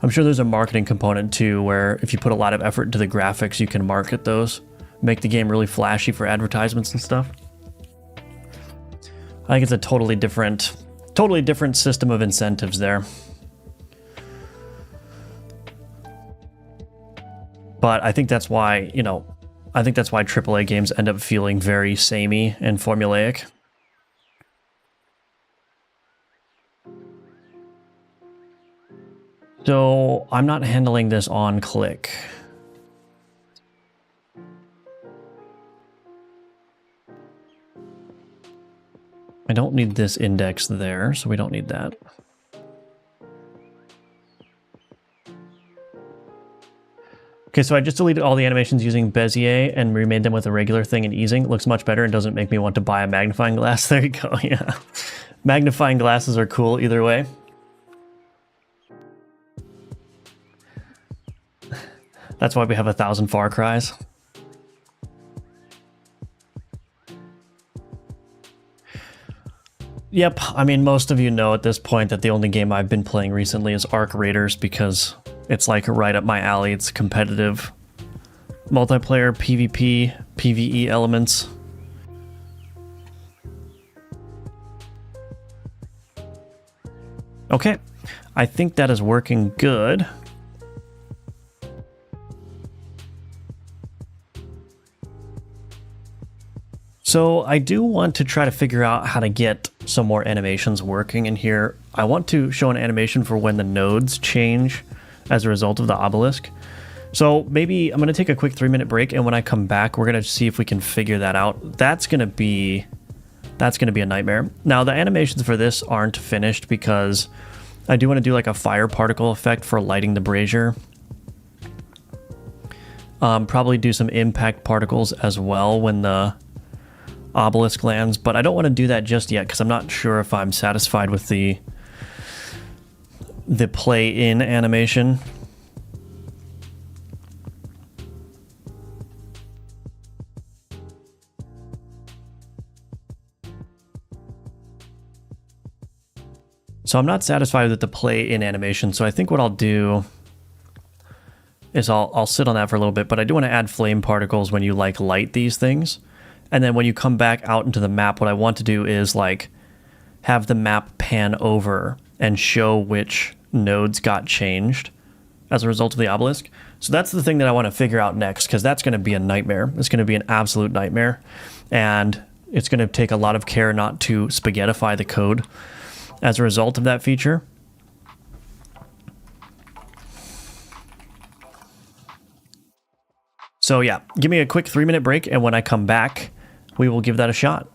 I'm sure there's a marketing component too, where if you put a lot of effort into the graphics, you can market those, make the game really flashy for advertisements and stuff. I think it's a totally different system of incentives there. But I think that's why, you know, AAA games end up feeling very samey and formulaic. So I'm not handling this on click. I don't need this index there, so we don't need that. Okay, so I just deleted all the animations using Bezier and remade them with a regular thing and easing. It looks much better and doesn't make me want to buy a magnifying glass. There you go, yeah. Magnifying glasses are cool either way. That's why we have 1,000 Far Cries. Yep, I mean, most of you know at this point that the only game I've been playing recently is Arc Raiders because it's like right up my alley. It's competitive multiplayer, PvP, PvE elements. Okay, I think that is working good. So I do want to try to figure out how to get some more animations working in here. I want to show an animation for when the nodes change as a result of the obelisk. So maybe I'm going to take a quick 3-minute break, and when I come back, we're going to see if we can figure that out. That's going to be a nightmare. Now, the animations for this aren't finished because I do want to do like a fire particle effect for lighting the brazier. Probably do some impact particles as well when the obelisk lands, but I don't want to do that just yet because I'm not sure if I'm satisfied with the play-in animation. So I'm not satisfied with the play-in animation, so I think what I'll do is I'll sit on that for a little bit, but I do want to add flame particles when you like light these things. And then when you come back out into the map, what I want to do is like have the map pan over and show which nodes got changed as a result of the obelisk. So that's the thing that I want to figure out next, because that's going to be a nightmare. It's going to be an absolute nightmare. And it's going to take a lot of care not to spaghettify the code as a result of that feature. So yeah, give me a quick 3-minute break, and when I come back, we will give that a shot.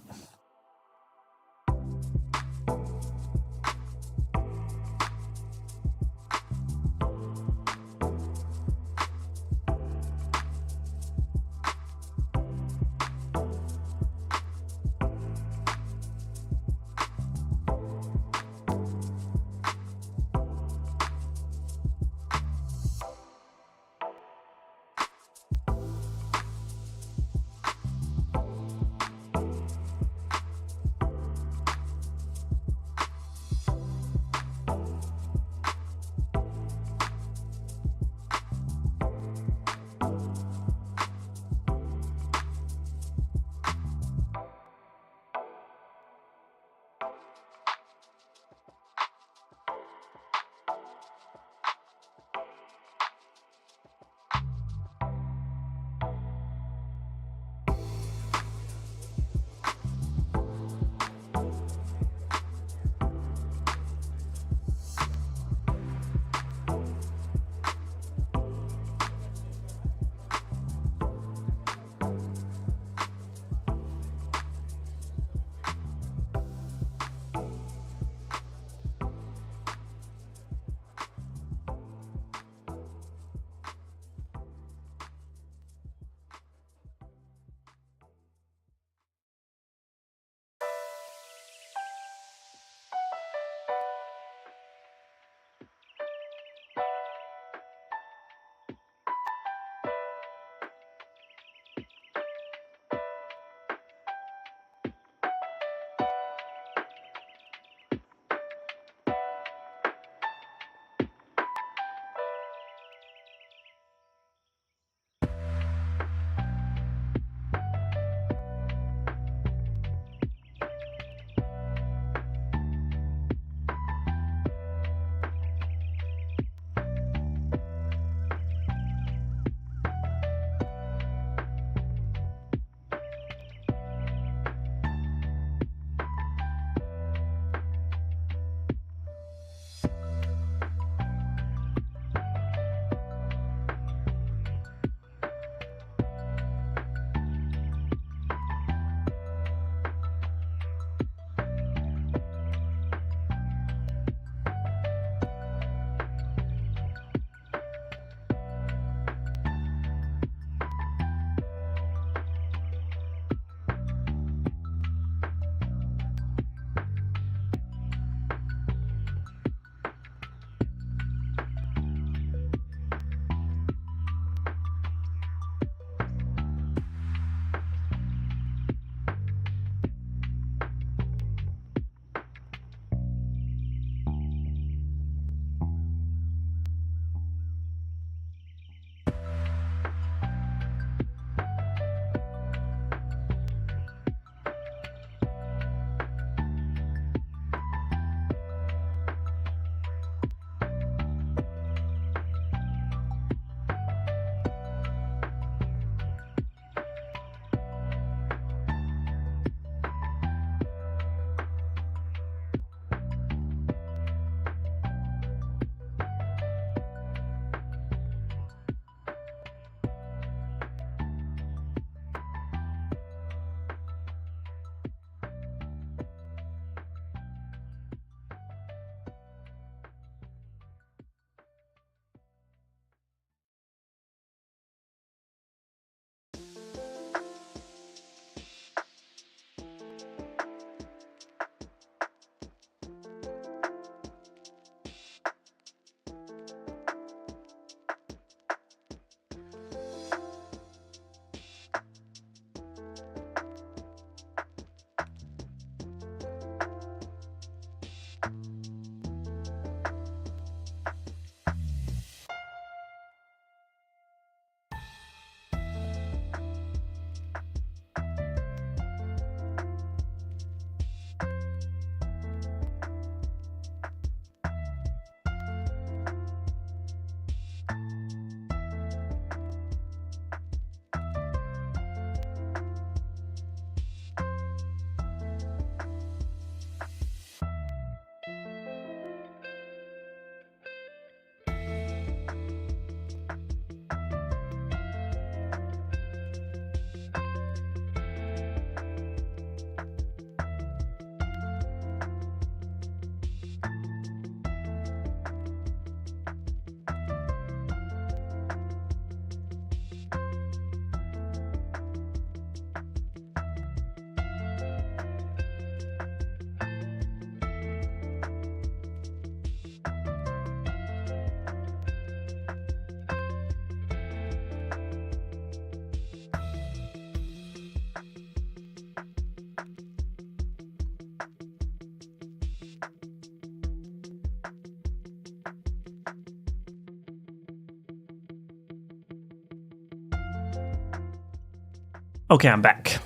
Okay, I'm back.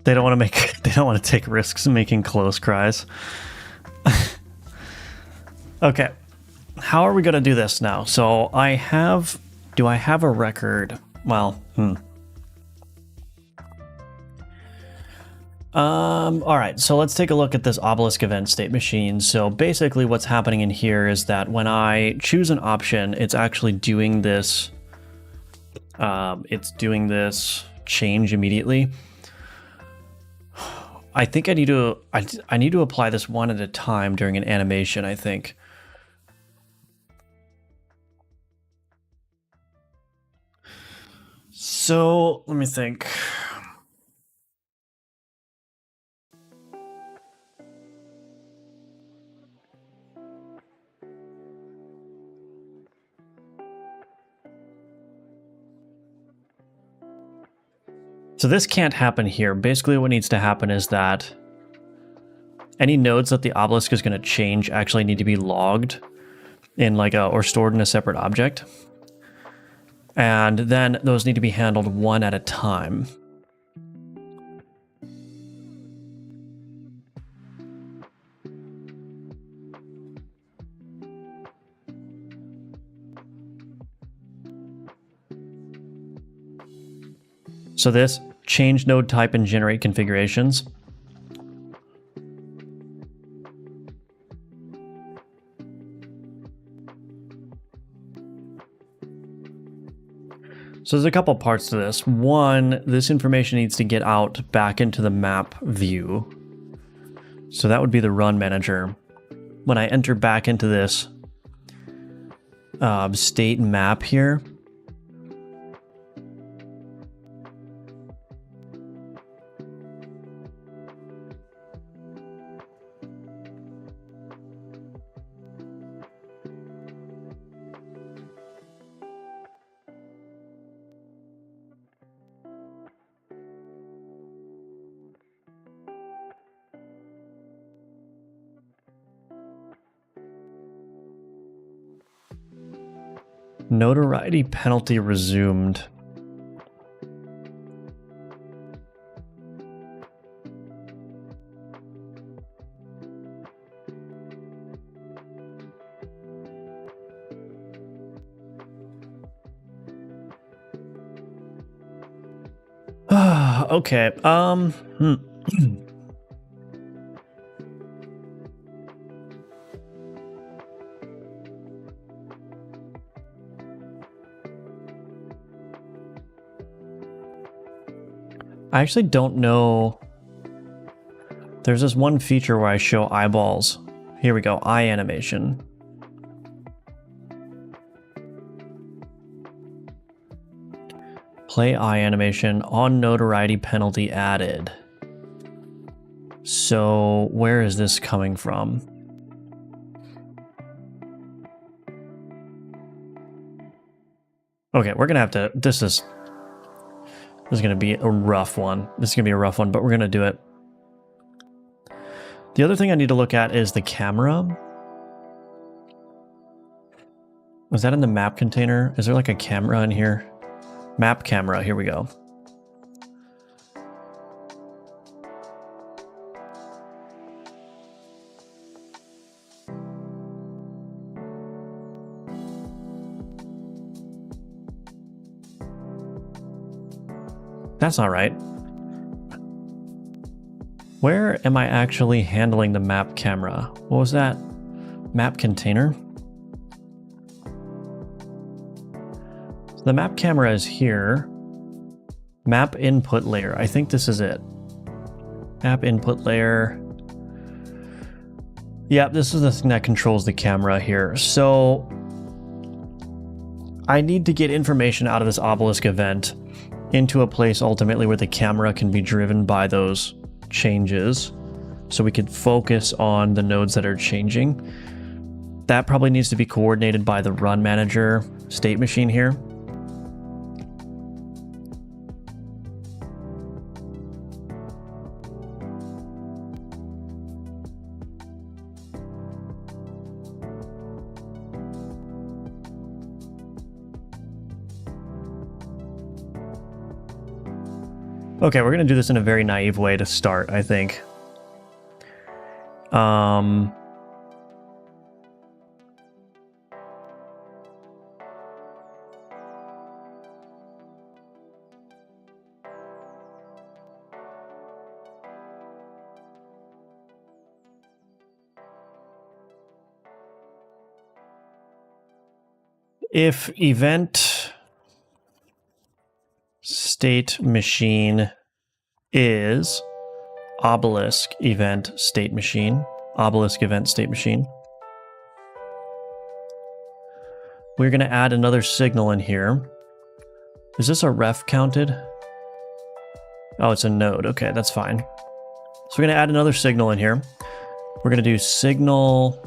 They don't want to take risks making close cries. Okay. How are we going to do this now? So do I have a record? Well, all right, so let's take a look at this Obelisk event state machine. So basically what's happening in here is that when I choose an option, it's actually doing this, change immediately. I think I need to apply this one at a time during an animation, I think. So let me think. So this can't happen here. Basically what needs to happen is that any nodes that the obelisk is going to change actually need to be logged in or stored in a separate object. And then those need to be handled one at a time. So this, change node type and generate configurations. So there's a couple parts to this. One, this information needs to get out back into the map view. So that would be the run manager. When I enter back into this state map here, notoriety penalty resumed. Okay, I actually don't know. There's this one feature where I show eyeballs. Here we go, eye animation. Play eye animation on notoriety penalty added. So where is this coming from? Okay, we're gonna have to, this is gonna be a rough one. This is gonna be a rough one, but we're gonna do it. The other thing I need to look at is the camera. Was that in the map container? Is there like a camera in here? Map camera, here we go. That's not right. Where am I actually handling the map camera? What was that? Map container? So the map camera is here. Map input layer. I think this is it. Map input layer. Yeah, this is the thing that controls the camera here. So I need to get information out of this obelisk event into a place ultimately where the camera can be driven by those changes, so we could focus on the nodes that are changing. That probably needs to be coordinated by the run manager state machine here. Okay, we're going to do this in a very naive way to start, I think. If event state machine is obelisk event state machine, obelisk event state machine, we're going to add another signal in here. Is this a ref counted? Oh, it's a node. Okay, that's fine. So we're going to add another signal in here. We're going to do signal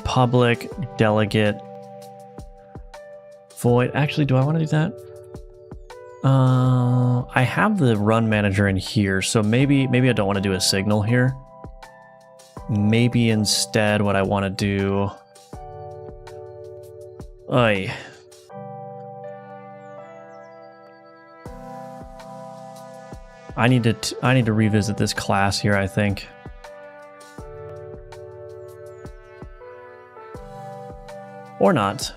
public delegate void. Actually, do I want to do that? I have the run manager in here, so maybe I don't want to do a signal here. Maybe instead what I want to do... I need to revisit this class here, I think. Or not.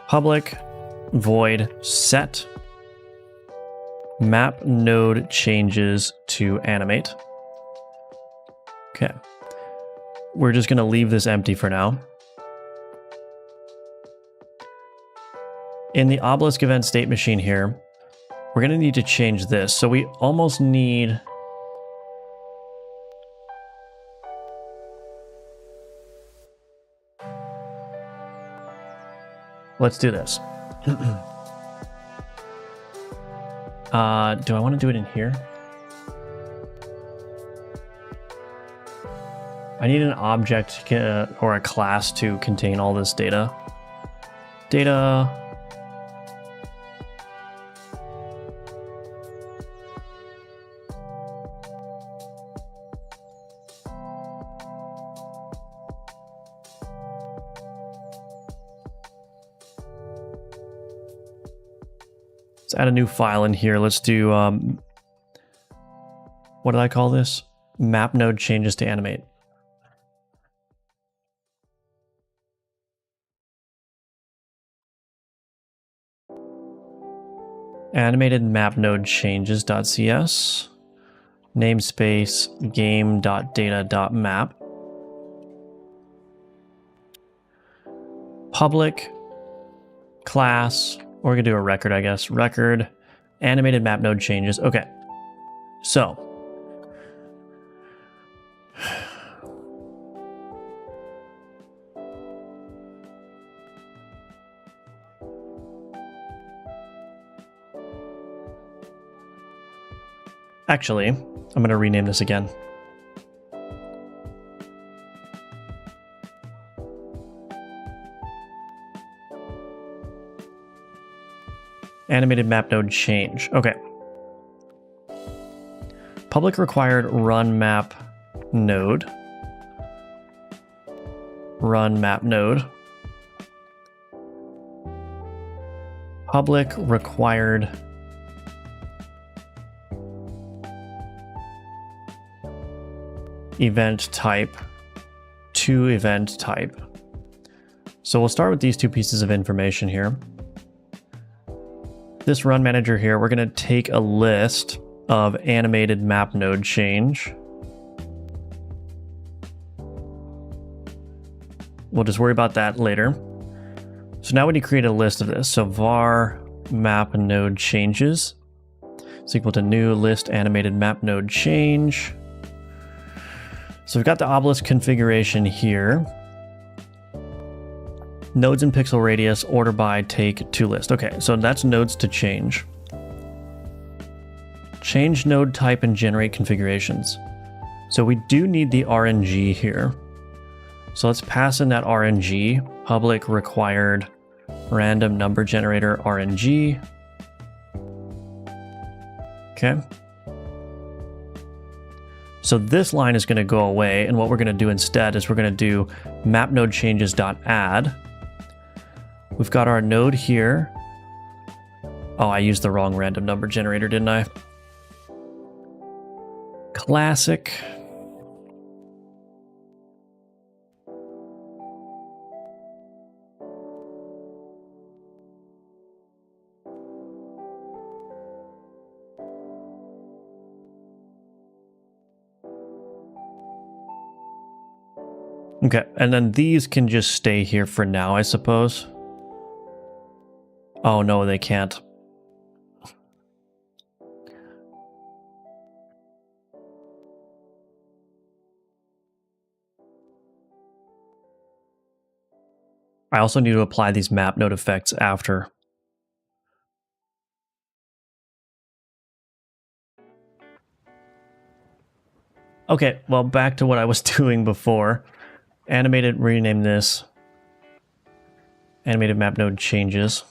Public void set map node changes to animate. Okay. We're just going to leave this empty for now. In the obelisk event state machine here, we're going to need to change this. So we almost need... Let's do this. Do I want to do it in here? I need an object or a class to contain all this data. Data. Let's add a new file in here. Let's do, what did I call this? Map node changes to animate. Animated map node changes.cs. Namespace game.data.map. Public class. We're going to do a record, I guess. Record, animated map node changes. Okay. So. Actually, I'm going to rename this again. Animated map node change. Okay. Public required run map node. Run map node. Public required event type to event type. So we'll start with these two pieces of information here. This run manager here, we're going to take a list of animated map node change. We'll just worry about that later. So now we need to create a list of this. So var map node changes is equal to new list animated map node change. So we've got the obelisk configuration here. Nodes and pixel radius, order by, take, to list. Okay, so that's nodes to change. Change node type and generate configurations. So we do need the RNG here. So let's pass in that RNG, public required random number generator RNG. Okay. So this line is going to go away, and what we're going to do instead is we're going to do map node changes.add. We've got our node here. Oh, I used the wrong random number generator, didn't I? Classic. Okay, and then these can just stay here for now, I suppose. Oh no, they can't. I also need to apply these map node effects after. Okay, well, back to what I was doing before. Animated, rename this. Animated map node changes.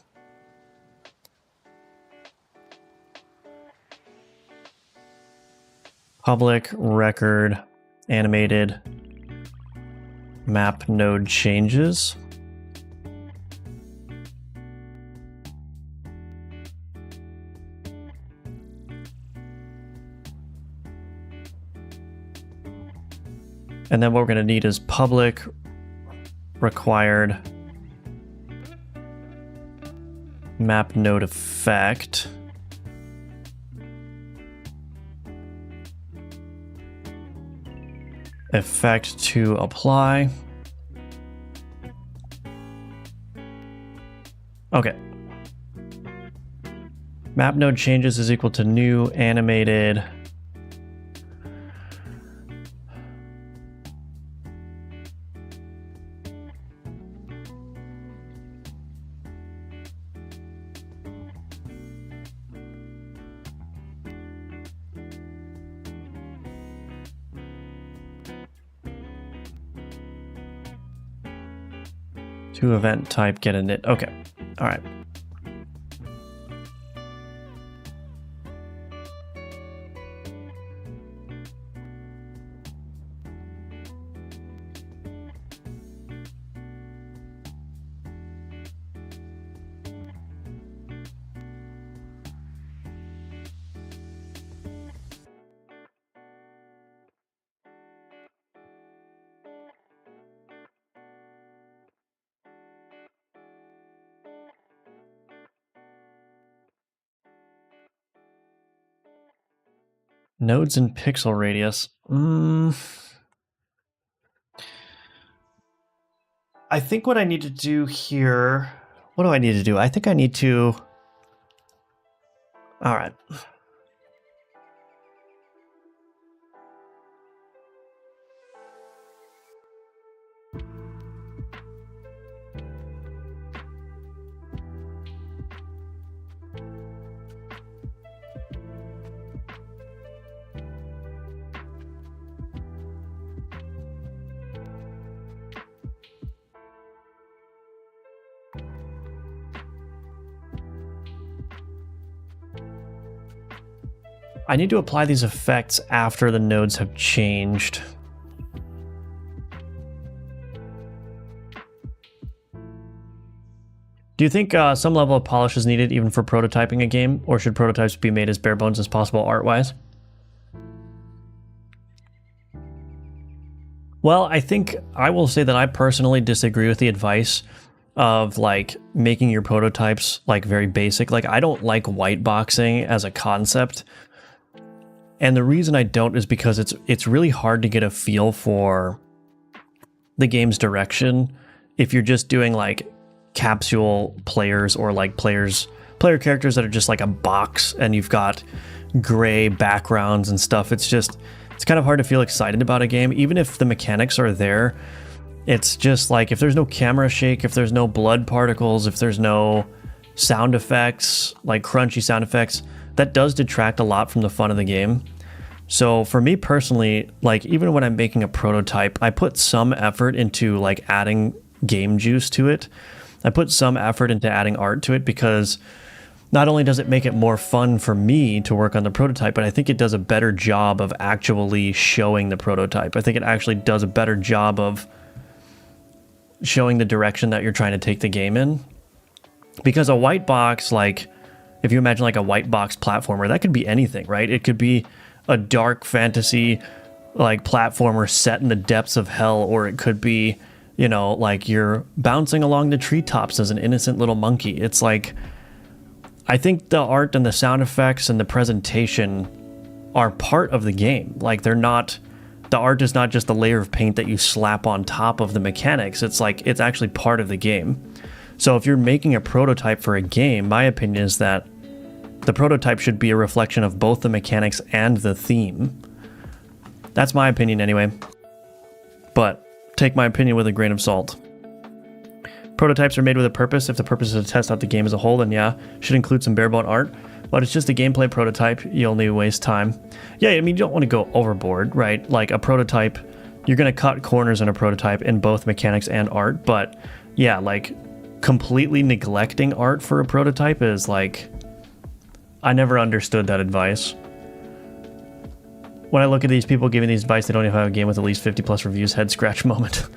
Public record animated map node changes. And then what we're going to need is public required map node effect. Effect to apply. Okay. Map node changes is equal to new animated to event type get init. Okay. All right. Nodes and pixel radius. I think what I need to do here... What do I need to do? I think I need to... All right. I need to apply these effects after the nodes have changed. Do you think some level of polish is needed even for prototyping a game, or should prototypes be made as bare bones as possible art-wise? Well, I think I will say that I personally disagree with the advice of like making your prototypes like very basic. Like I don't like white boxing as a concept. And the reason I don't is because it's really hard to get a feel for the game's direction if you're just doing like capsule players or like player characters that are just like a box and you've got gray backgrounds and stuff. It's kind of hard to feel excited about a game, even if the mechanics are there. It's just like if there's no camera shake, if there's no blood particles, if there's no sound effects, like crunchy sound effects, that does detract a lot from the fun of the game. So for me personally, like even when I'm making a prototype, I put some effort into like adding game juice to it. I put some effort into adding art to it because not only does it make it more fun for me to work on the prototype, but I think it does a better job of actually showing the prototype. I think it actually does a better job of showing the direction that you're trying to take the game in. Because a white box, like, if you imagine like a white box platformer, that could be anything, right? It could be a dark fantasy, like, platformer set in the depths of hell, or it could be, you know, like you're bouncing along the treetops as an innocent little monkey. It's like, I think the art and the sound effects and the presentation are part of the game. Like, they're not, the art is not just a layer of paint that you slap on top of the mechanics. It's like, it's actually part of the game. So if you're making a prototype for a game, my opinion is that the prototype should be a reflection of both the mechanics and the theme. That's my opinion anyway. But take my opinion with a grain of salt. Prototypes are made with a purpose. If the purpose is to test out the game as a whole, then yeah, should include some bare-bone art. But it's just a gameplay prototype. You only waste time. Yeah, I mean, you don't want to go overboard, right? Like, a prototype, you're going to cut corners in a prototype in both mechanics and art. But yeah, like, completely neglecting art for a prototype is like, I never understood that advice. When I look at these people giving these advice, they don't even have a game with at least 50 plus reviews. Head scratch moment.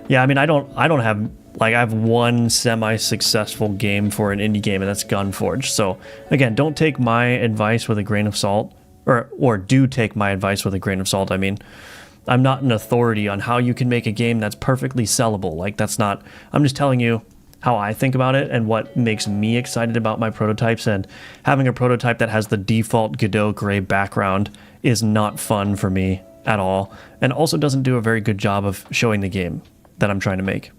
Yeah, I mean, I don't have, like, I have one semi-successful game for an indie game, and that's Gunforge. So again, don't take my advice with a grain of salt, or do take my advice with a grain of salt. I mean, I'm not an authority on how you can make a game that's perfectly sellable. Like, that's not, I'm just telling you how I think about it and what makes me excited about my prototypes. And having a prototype that has the default Godot gray background is not fun for me at all, and also doesn't do a very good job of showing the game that I'm trying to make.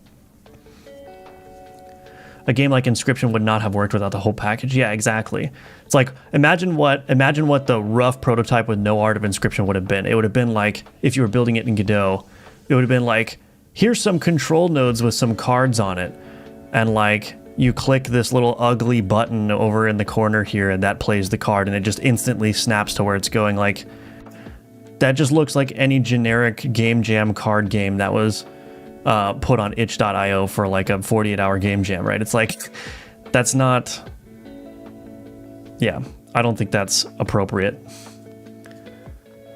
A game like Inscription would not have worked without the whole package. Yeah, exactly. It's like, imagine what the rough prototype with no art of Inscription would have been. It would have been like, if you were building it in Godot, it would have been like, here's some control nodes with some cards on it, and like, you click this little ugly button over in the corner here, and that plays the card, and it just instantly snaps to where it's going. Like, that just looks like any generic game jam card game that was put on itch.io for like a 48-hour game jam, right? It's like, that's not, yeah, I don't think that's appropriate.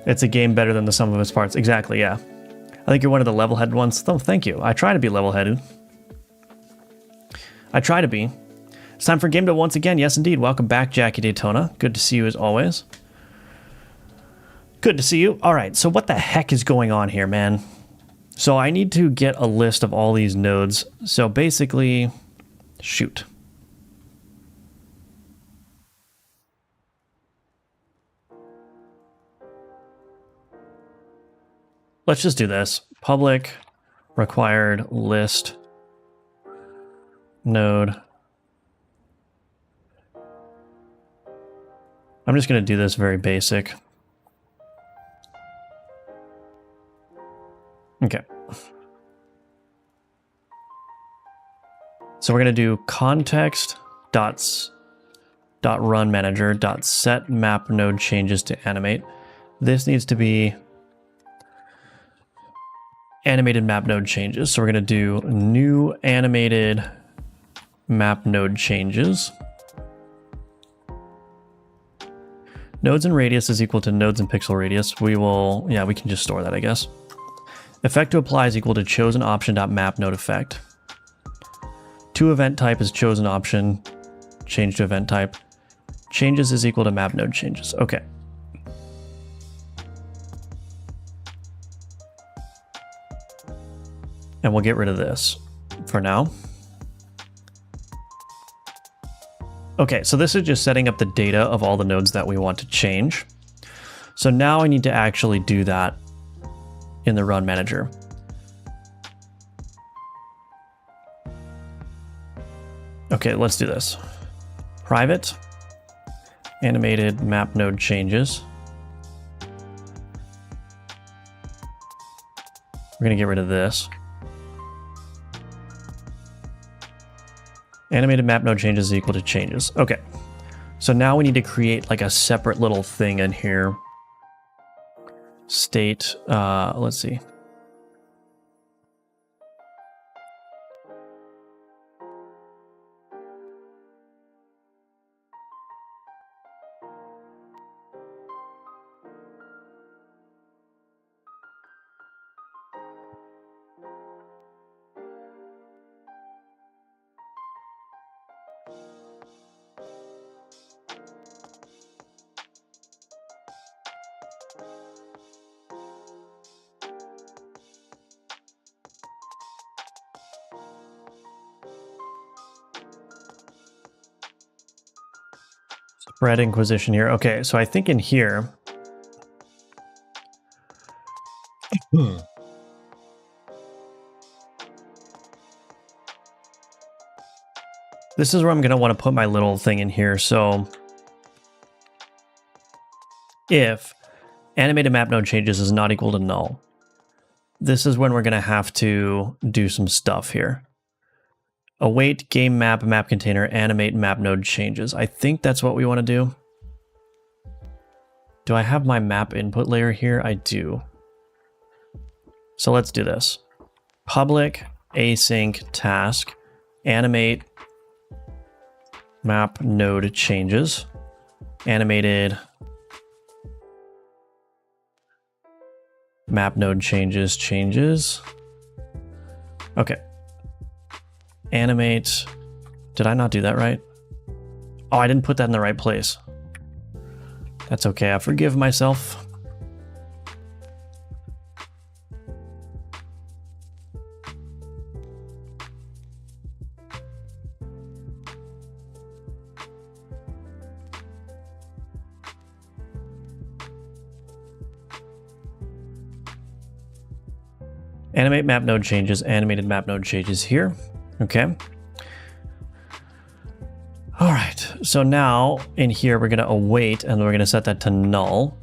It's a game better than the sum of its parts. Exactly, yeah. I think you're one of the level-headed ones. Oh, thank you. I try to be level-headed. I try to be. It's time for Game Day once again. Yes, indeed. Welcome back, Jackie Daytona. Good to see you as always. Good to see you. All right, so what the heck is going on here, man? So I need to get a list of all these nodes. So basically, shoot. Let's just do this. Public required list node. I'm just going to do this very basic. Okay. So we're going to do context dot run manager dot set map node changes to animate. This needs to be animated map node changes. So we're going to do new animated map node changes. Nodes and radius is equal to nodes and pixel radius. We will, yeah, we can just store that, I guess. Effect to apply is equal to chosen option dot map node effect. To event type is chosen option, change to event type. Changes is equal to map node changes. Okay. And we'll get rid of this for now. Okay, so this is just setting up the data of all the nodes that we want to change. So now I need to actually do that in the run manager. Okay, let's do this. Private animated map node changes. We're gonna get rid of this. Animated map node changes is equal to changes. Okay, so now we need to create like a separate little thing in here. State, let's see. Spread Inquisition here. Okay, so I think in here... This is where I'm going to want to put my little thing in here. So if animated map node changes is not equal to null, this is when we're going to have to do some stuff here. Await game map, map container, animate map node changes. I think that's what we want to do. Do I have my map input layer here? I do. So let's do this. Public async task, animate map node changes, animated map node changes. Okay. Animate. Did I not do that right? Oh, I didn't put that in the right place. That's okay. I forgive myself. Animate map node changes, animated map node changes here. Okay. All right. So now in here, we're going to await and we're going to set that to null.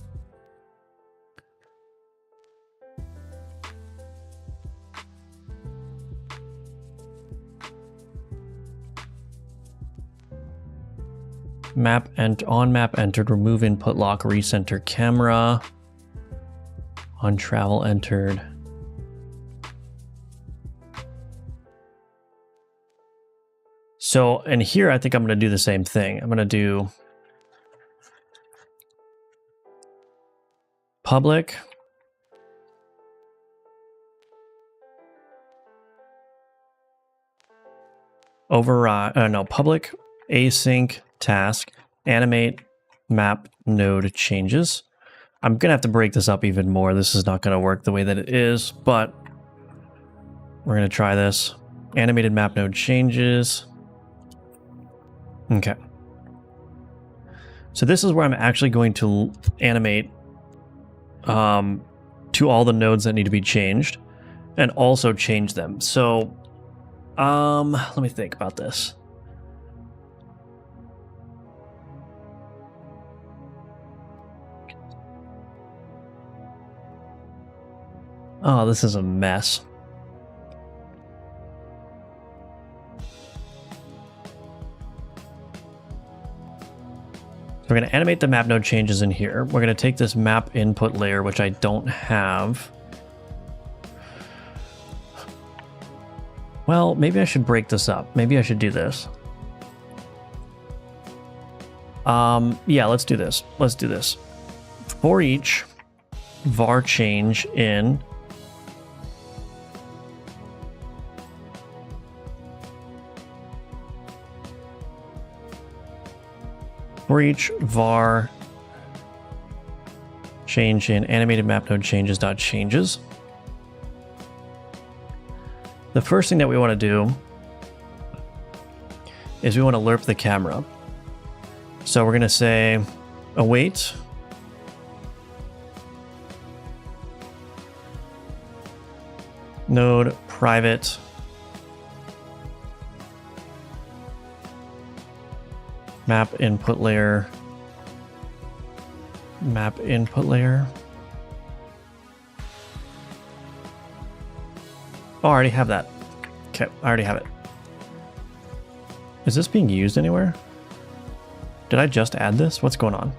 Map and on map entered, remove input lock, recenter camera. On travel entered. So, and here I think I'm going to do the same thing. I'm going to do public override, public async task, animate map node changes. I'm going to have to break this up even more. This is not going to work the way that it is, but we're going to try this. Animated map node changes. Okay. So this is where I'm actually going to animate to all the nodes that need to be changed and also change them. So let me think about this. Oh, this is a mess. We're going to animate the map node changes in here. We're going to take this map input layer, which I don't have. Well, maybe I should break this up. Maybe I should do this. Yeah, let's do this. Let's do this. For each var change in for each var change in animated map node changes. The first thing that we want to do is we want to lerp the camera. So we're going to say await node private map input layer. Oh, I already have that. Okay, I already have it. Is this being used anywhere? Did I just add this? What's going on?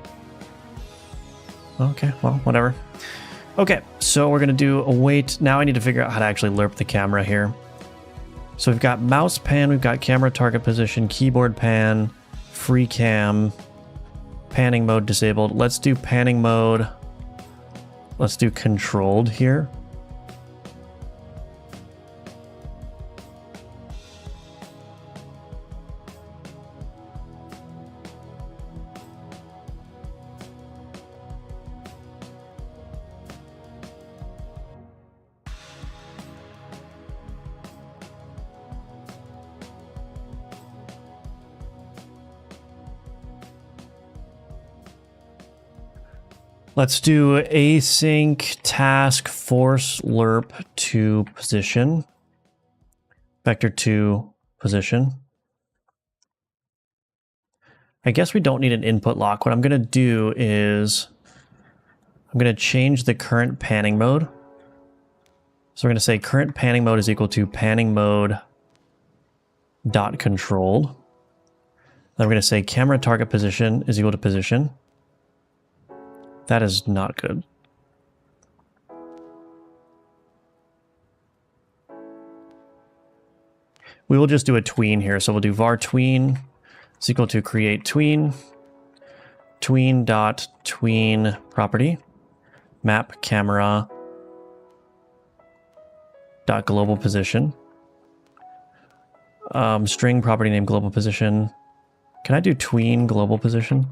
Okay, well, whatever. Okay, so we're gonna do await. Now I need to figure out how to actually lerp the camera here. So we've got mouse pan, we've got camera target position, keyboard pan, free cam, panning mode disabled. Let's do panning mode. Let's do controlled here. Let's do async task force lerp to position. Vector to position. I guess we don't need an input lock. What I'm going to do is I'm going to change the current panning mode. So we're going to say current panning mode is equal to panning mode dot controlled. Then we're going to say camera target position is equal to position. That is not good. We will just do a tween here. So we'll do var tween is equal to create tween, tween dot tween property, map camera dot global position, string property name global position. Can I do tween global position?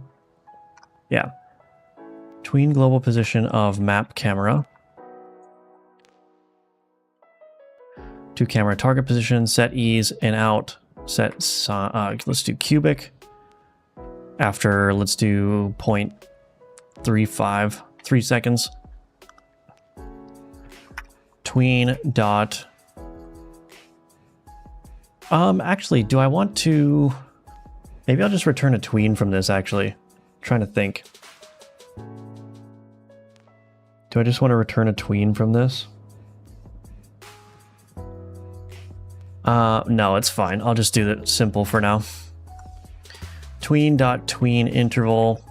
Yeah. Tween global position of map camera to camera target position, set ease and out, set, let's do cubic. After, let's do 0.35, 3 seconds. Tween dot. Actually, do I want to, maybe I'll just return a tween from this actually. I'm trying to think. Do I just want to return a tween from this? No, it's fine. I'll just do that simple for now. Tween dot tween interval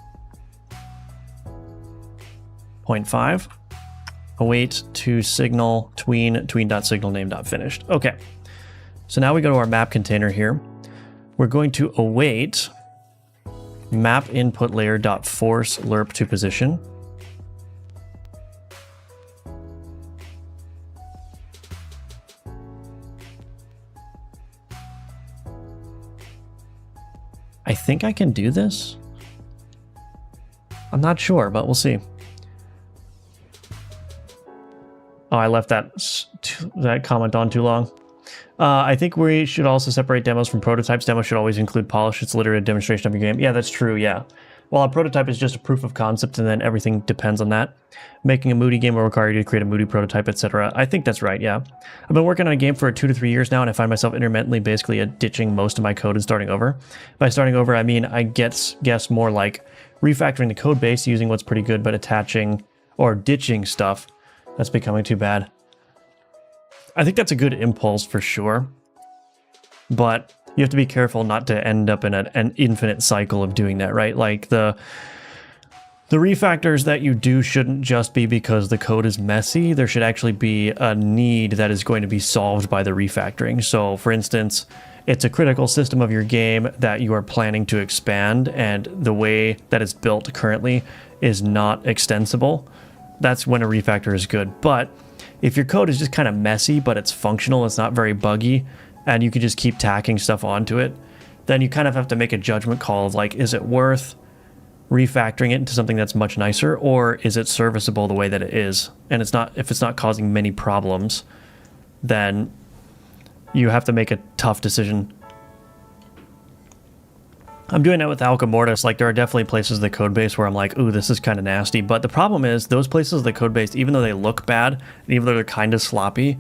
0.5. Await to signal tween dot signal name dot finished. Okay. So now we go to our map container here. We're going to await map input layer dot force lerp to position. I think I can do this. I'm not sure, but we'll see. Oh, I left that comment on too long. I think we should also separate demos from prototypes. Demos should always include polish. It's literally a demonstration of your game. Yeah, that's true, yeah. Well, a prototype is just a proof of concept, and then everything depends on that. Making a moody game will require you to create a moody prototype, etc. I think that's right, yeah. I've been working on a game for 2 to 3 years now, and I find myself intermittently basically ditching most of my code and starting over. By starting over, I mean I guess more like refactoring the code base, using what's pretty good, but attaching or ditching stuff that's becoming too bad. I think that's a good impulse for sure, but you have to be careful not to end up in an infinite cycle of doing that, right? Like the refactors that you do shouldn't just be because the code is messy. There should actually be a need that is going to be solved by the refactoring. So for instance, it's a critical system of your game that you are planning to expand, and the way that it's built currently is not extensible. That's when a refactor is good. But if your code is just kind of messy, but it's functional, it's not very buggy, and you can just keep tacking stuff onto it, then you kind of have to make a judgment call of like, is it worth refactoring it into something that's much nicer, or is it serviceable the way that it is? And it's not, if it's not causing many problems, then you have to make a tough decision. I'm doing that with Alka Mortis. Like, there are definitely places of the code base where I'm like, ooh, this is kind of nasty. But the problem is those places of the code base, even though they look bad, and even though they're kind of sloppy,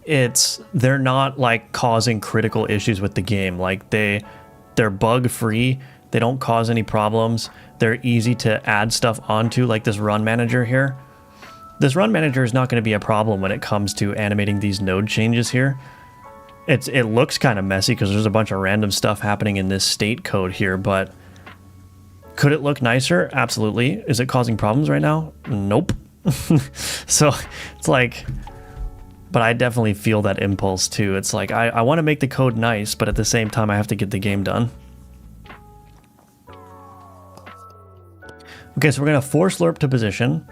they're not like causing critical issues with the game. Like they're bug free. They don't cause any problems. They're easy to add stuff onto, like this run manager here. This run manager is not going to be a problem when it comes to animating these node changes here. It looks kind of messy because there's a bunch of random stuff happening in this state code here, but could it look nicer? Absolutely. Is it causing problems right now? Nope. So it's like, but I definitely feel that impulse too. It's like, I want to make the code nice, but at the same time, I have to get the game done. Okay, so we're going to force lerp to position.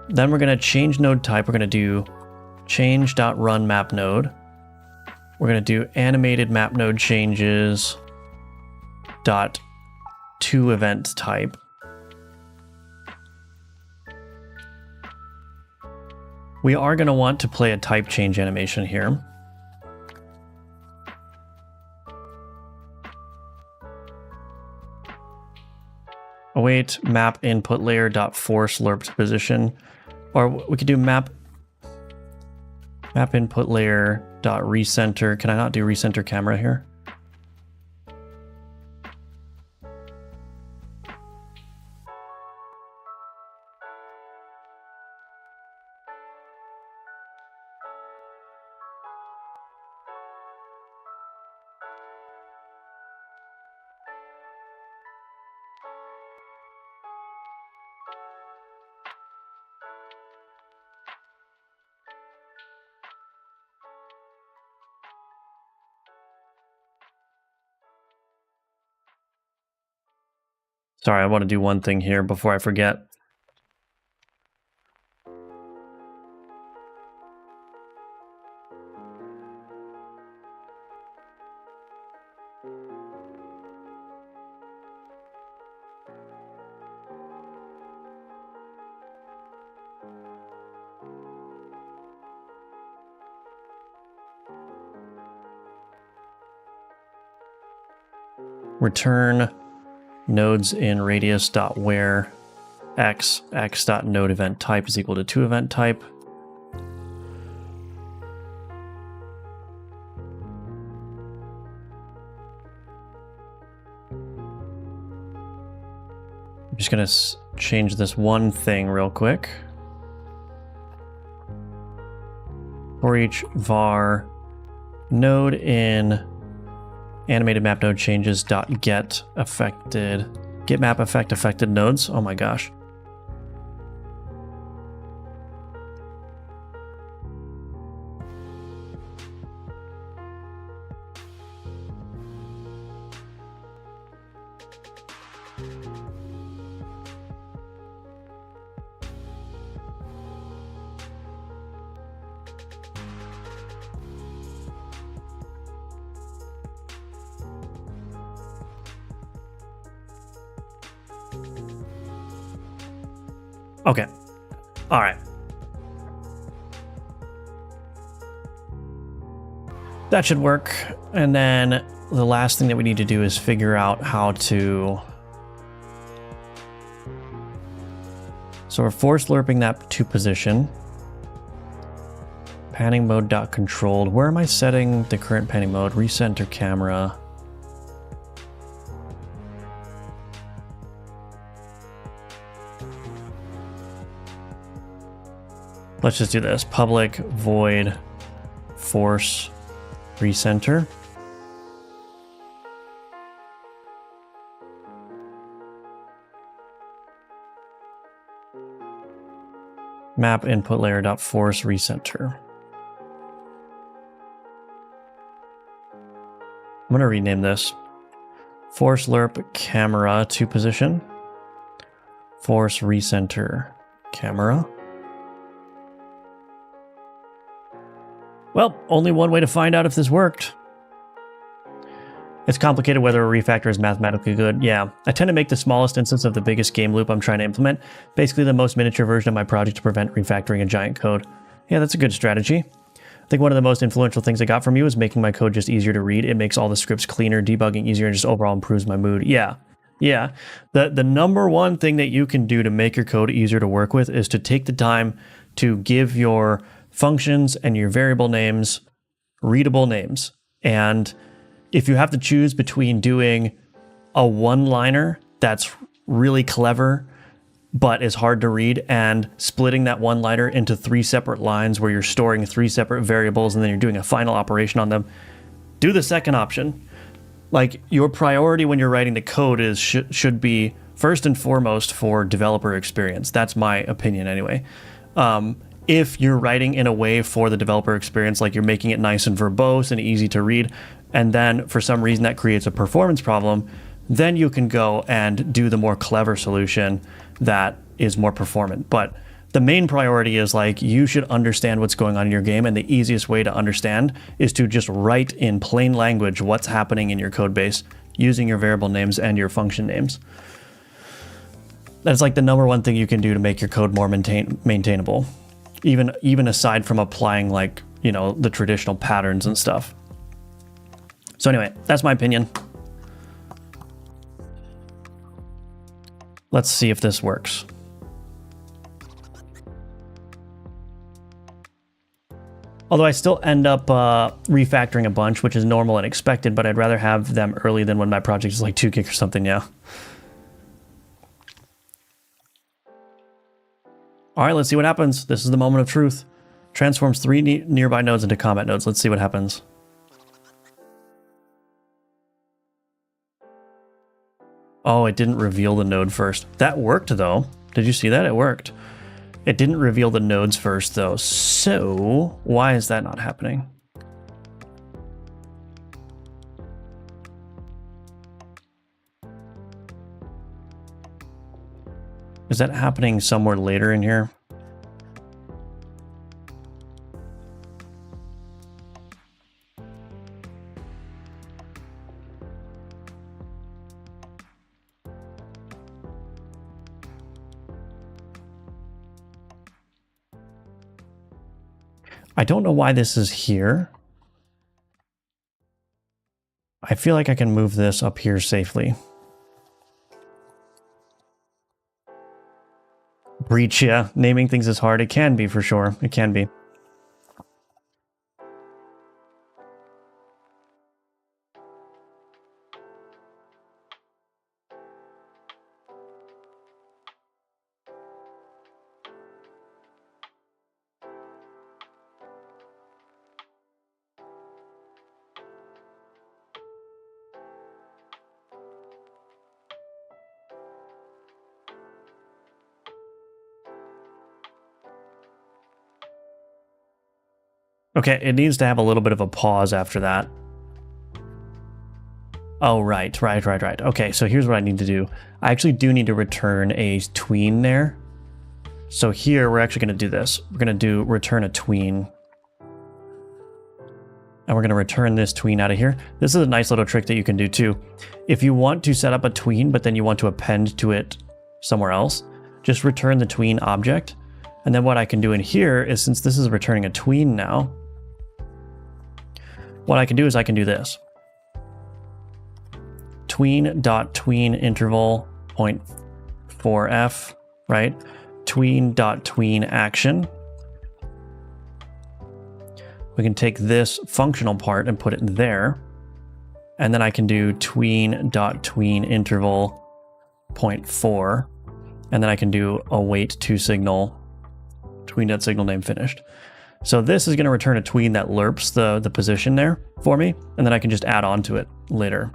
Then we're going to change node type. We're going to do change.run map node. We're going to do animated map node changes dot to event type. We are going to want to play a type change animation here. await map input layer dot force lerp to position, or we could do map input layer dot recenter. Can I not do recenter camera here? Sorry, I want to do one thing here before I forget. Return nodes in radius dot where x dot node event type is equal to to event type. I'm just gonna change this one thing real quick. For each var node in animated map node changes dot get map effect affected nodes. Oh my gosh. Okay. All right. That should work. And then the last thing that we need to do is figure out how to... So we're force lerping that to position. Panning mode dot controlled. Where am I setting the current panning mode? Recenter camera. Let's just do this. Public void force recenter. Map input layer dot force recenter. I'm going to rename this. Force lerp camera to position. Force recenter camera. Well, only one way to find out if this worked. It's complicated whether a refactor is mathematically good. Yeah, I tend to make the smallest instance of the biggest game loop I'm trying to implement. Basically the most miniature version of my project to prevent refactoring a giant code. Yeah, that's a good strategy. I think one of the most influential things I got from you is making my code just easier to read. It makes all the scripts cleaner, debugging easier, and just overall improves my mood. Yeah. The number one thing that you can do to make your code easier to work with is to take the time to give your functions and your variable names readable names. And if you have to choose between doing a one-liner that's really clever but is hard to read and splitting that one-liner into 3 separate lines where you're storing 3 separate variables and then you're doing a final operation on them, do the second option. Like, your priority when you're writing the code is should be first and foremost for developer experience. That's my opinion anyway. If you're writing in a way for the developer experience, like you're making it nice and verbose and easy to read, and then for some reason that creates a performance problem, then you can go and do the more clever solution that is more performant. But the main priority is, like, you should understand what's going on in your game, and the easiest way to understand is to just write in plain language what's happening in your code base using your variable names and your function names. That's like the number one thing you can do to make your code more maintainable. Even aside from applying, like, you know, the traditional patterns and stuff. So anyway, that's my opinion. Let's see if this works. Although I still end up refactoring a bunch, which is normal and expected, but I'd rather have them early than when my project is like 2 gig or something, yeah. All right, let's see what happens. This is the moment of truth. Transforms 3 nearby nodes into combat nodes. Let's see what happens. Oh, it didn't reveal the node first. That worked, though. Did you see that? It worked. It didn't reveal the nodes first, though. So, why is that not happening? Is that happening somewhere later in here? I don't know why this is here. I feel like I can move this up here safely. Breach, yeah. Naming things is hard. It can be, for sure. It can be. Okay, it needs to have a little bit of a pause after that. Oh, right. Okay, so here's what I need to do. I actually do need to return a tween there. So here, we're actually going to do this. We're going to do return a tween. And we're going to return this tween out of here. This is a nice little trick that you can do too. If you want to set up a tween, but then you want to append to it somewhere else, just return the tween object. And then what I can do in here is, since this is returning a tween now, what I can do is I can do this. Tween.tween interval 0.4f, right? Tween.tween action. We can take this functional part and put it there. And then I can do tween.tween interval 0.4. And then I can do await toSignal tween.signal name finished. So this is going to return a tween that lerps the position there for me, and then I can just add on to it later.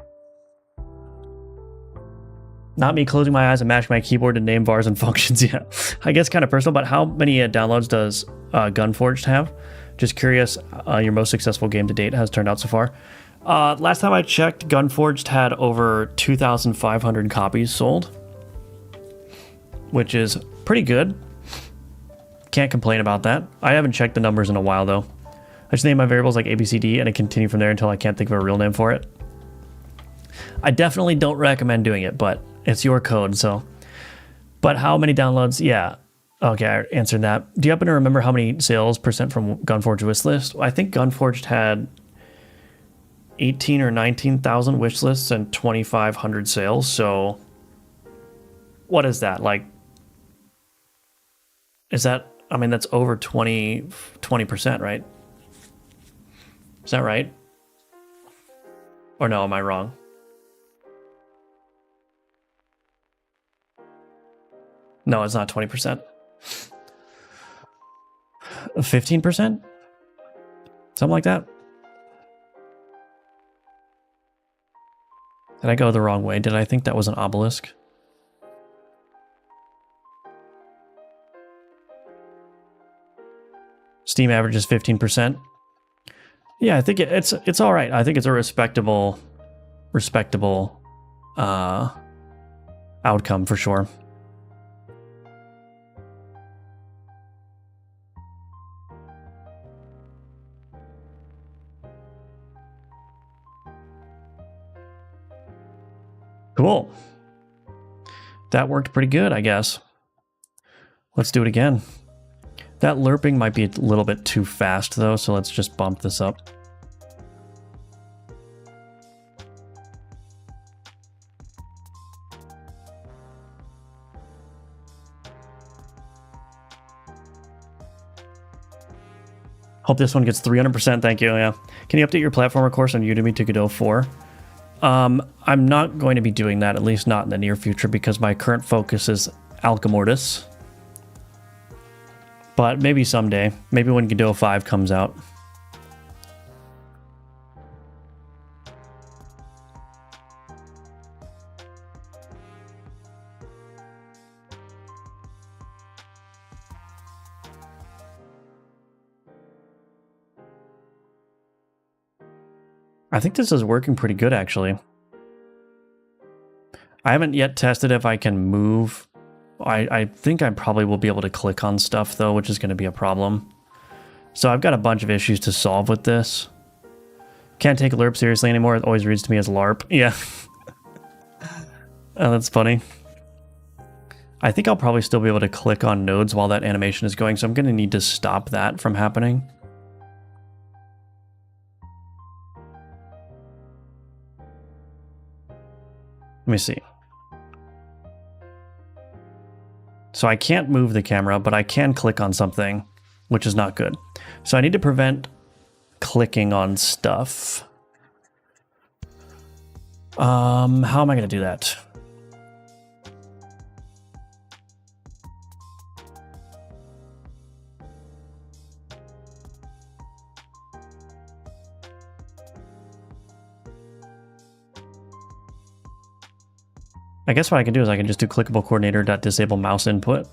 Not me closing my eyes and mashing my keyboard to name vars and functions. Yeah, I guess kind of personal, but how many downloads does Gunforged have? Just curious, your most successful game to date has turned out so far. Last time I checked, Gunforged had over 2,500 copies sold, which is pretty good. Can't complain about that. I haven't checked the numbers in a while, though. I just name my variables like ABCD, and I continue from there until I can't think of a real name for it. I definitely don't recommend doing it, but it's your code, so. But how many downloads? Yeah. Okay, I answered that. Do you happen to remember how many sales percent from Gunforged wish list? I think Gunforged had 18 or 19,000 wish lists and 2,500 sales, so what is that? Like, is that, I mean, that's over 20%, right? Is that right? Or no, am I wrong? No, it's not 20%. 15%? Something like that? Did I go the wrong way? Did I think that was an obelisk? Steam average is 15%. Yeah, I think it's all right. I think it's a respectable outcome for sure. Cool. That worked pretty good, I guess. Let's do it again. That lerping might be a little bit too fast, though, so let's just bump this up. Hope this one gets 300%. Thank you. Yeah. Can you update your platformer course on Udemy to Godot 4? I'm not going to be doing that, at least not in the near future, because my current focus is Alchemortis. But maybe someday. Maybe when Godot 5 comes out. I think this is working pretty good, actually. I haven't yet tested if I can move. I think I probably will be able to click on stuff, though, which is going to be a problem. So I've got a bunch of issues to solve with this. Can't take LERP seriously anymore. It always reads to me as LARP. Yeah. Oh, that's funny. I think I'll probably still be able to click on nodes while that animation is going, so I'm going to need to stop that from happening. Let me see. So I can't move the camera, but I can click on something, which is not good. So I need to prevent clicking on stuff. How am I going to do that? I guess what I can do is I can just do clickable coordinator.disable mouse input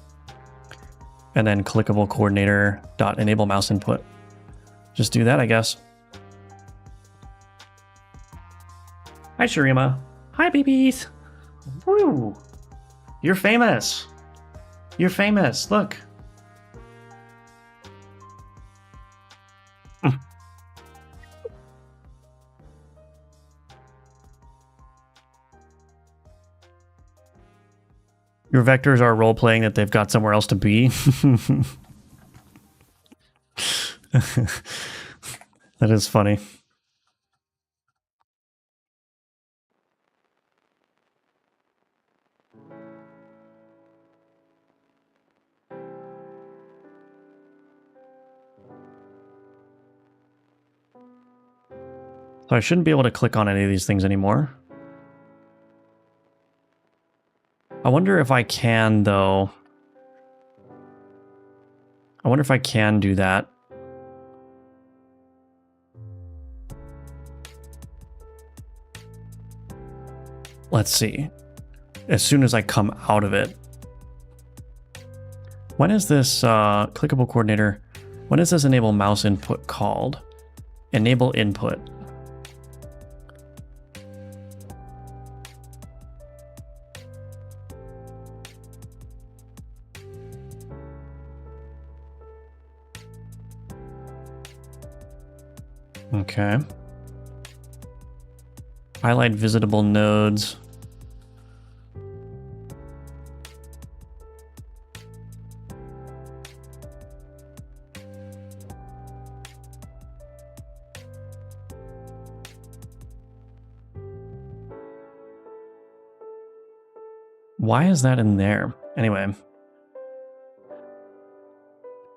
and then clickable coordinator.enable mouse input. Just do that, I guess. Hi, Shurima. Hi, babies. Woo! You're famous. You're famous. Look. Your vectors are role-playing that they've got somewhere else to be. That is funny. So I shouldn't be able to click on any of these things anymore. I wonder if I can, though. I wonder if I can do that. Let's see. As soon as I come out of it. When is this clickable coordinator? When is this enable mouse input called? Enable input. Okay. Highlight visitable nodes. Why is that in there? Anyway.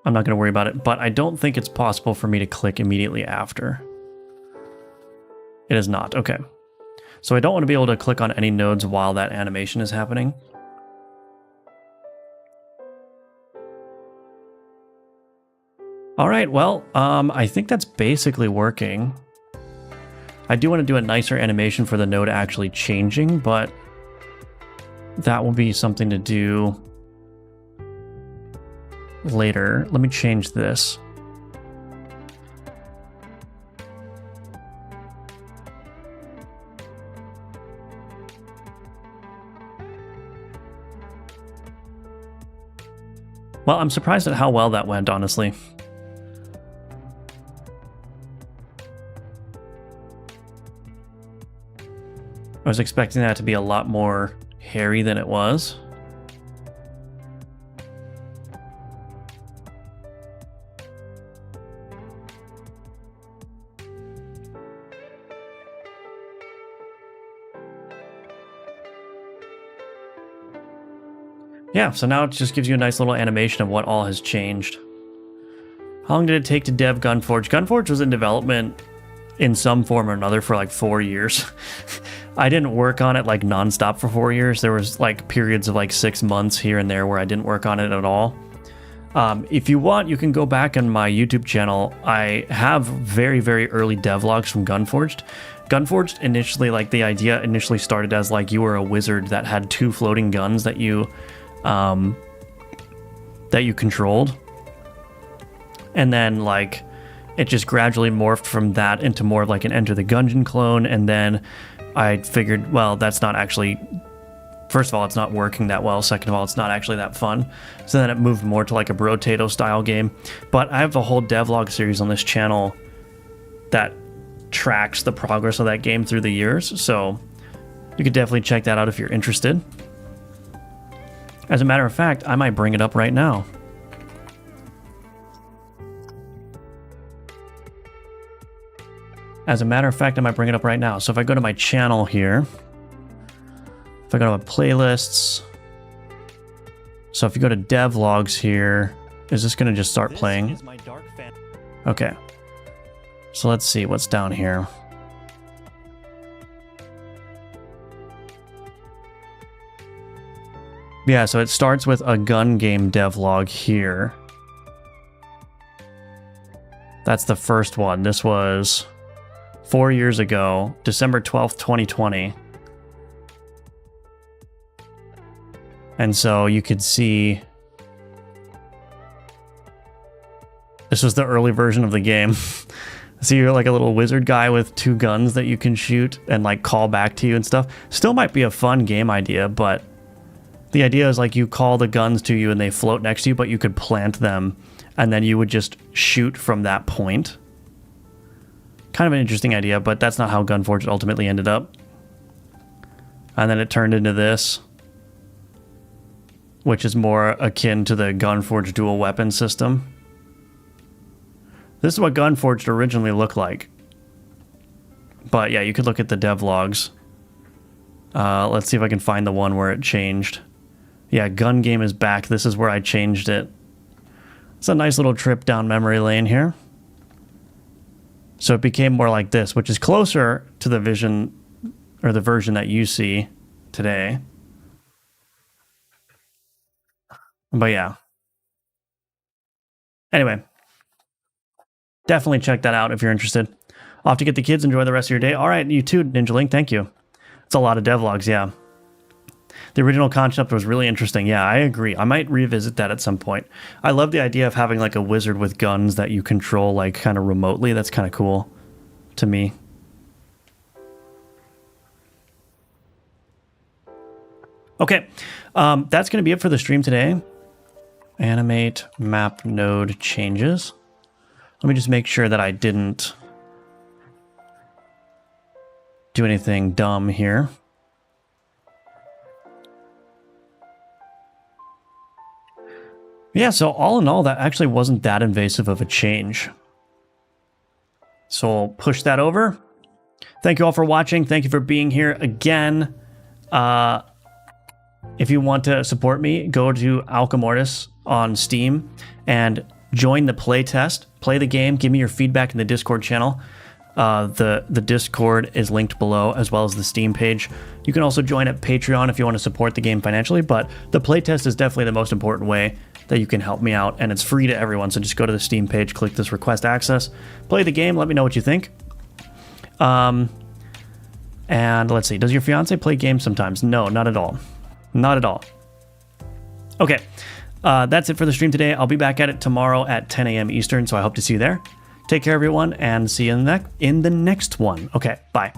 I'm not going to worry about it, but I don't think it's possible for me to click immediately after. It is not. Okay. So I don't want to be able to click on any nodes while that animation is happening. All right, well, I think that's basically working. I do want to do a nicer animation for the node actually changing, but that will be something to do later. Let me change this. Well, I'm surprised at how well that went, honestly. I was expecting that to be a lot more hairy than it was. Yeah, so now it just gives you a nice little animation of what all has changed. How long did it take to dev Gunforge? Gunforge was in development in some form or another for like 4 years. I didn't work on it like nonstop for 4 years. There was like periods of like 6 months here and there where I didn't work on it at all. If you want, you can go back on my YouTube channel. I have very, very early devlogs from Gunforged. Gunforged initially, like the idea initially started as like you were a wizard that had 2 floating guns that you controlled. And then like it just gradually morphed from that into more of like an Enter the Gungeon clone. And then I figured, well, that's not actually, first of all, it's not working that well. Second of all, it's not actually that fun. So then it moved more to like a Brotato style game. But I have a whole devlog series on this channel that tracks the progress of that game through the years. So you could definitely check that out if you're interested. As a matter of fact, I might bring it up right now. So if I go to my channel here, if I go to my playlists, so if you go to devlogs here, is this going to just start playing? Okay. So let's see what's down here. Yeah, so it starts with a gun game devlog here. That's the first one. This was 4 years ago, December 12th, 2020. And so you could see this was the early version of the game. So you're like a little wizard guy with 2 guns that you can shoot and like call back to you and stuff. Still might be a fun game idea, but the idea is like you call the guns to you and they float next to you, but you could plant them and then you would just shoot from that point. Kind of an interesting idea, but that's not how Gunforged ultimately ended up. And then it turned into this, which is more akin to the Gunforged dual weapon system. This is what Gunforged originally looked like. But yeah, you could look at the devlogs. Let's see if I can find the one where it changed. Yeah, gun game is back. This is where I changed it. It's a nice little trip down memory lane here. So it became more like this, which is closer to the vision or the version that you see today. But yeah. Anyway, definitely check that out if you're interested. Off to get the kids. Enjoy the rest of your day. All right, you too, Ninja Link. Thank you. It's a lot of devlogs, yeah. The original concept was really interesting. Yeah, I agree. I might revisit that at some point. I love the idea of having like a wizard with guns that you control like kind of remotely. That's kind of cool to me. Okay, that's going to be it for the stream today. Animate map node changes. Let me just make sure that I didn't do anything dumb here. Yeah, so all in all, that actually wasn't that invasive of a change. So I'll push that over. Thank you all for watching. Thank you for being here again. If you want to support me, go to Alchemortis on Steam and join the playtest. Play the game. Give me your feedback in the Discord channel. The Discord is linked below, as well as the Steam page. You can also join at Patreon if you want to support the game financially, but the playtest is definitely the most important way that you can help me out, and it's free to everyone. So just go to the Steam page, click this request access, play the game, let me know what you think. And let's see, does your fiance play games sometimes? No, not at all. Not at all. Okay, that's it for the stream today. I'll be back at it tomorrow at 10 a.m. Eastern, so I hope to see you there. Take care, everyone, and see you in the next one. Okay, bye.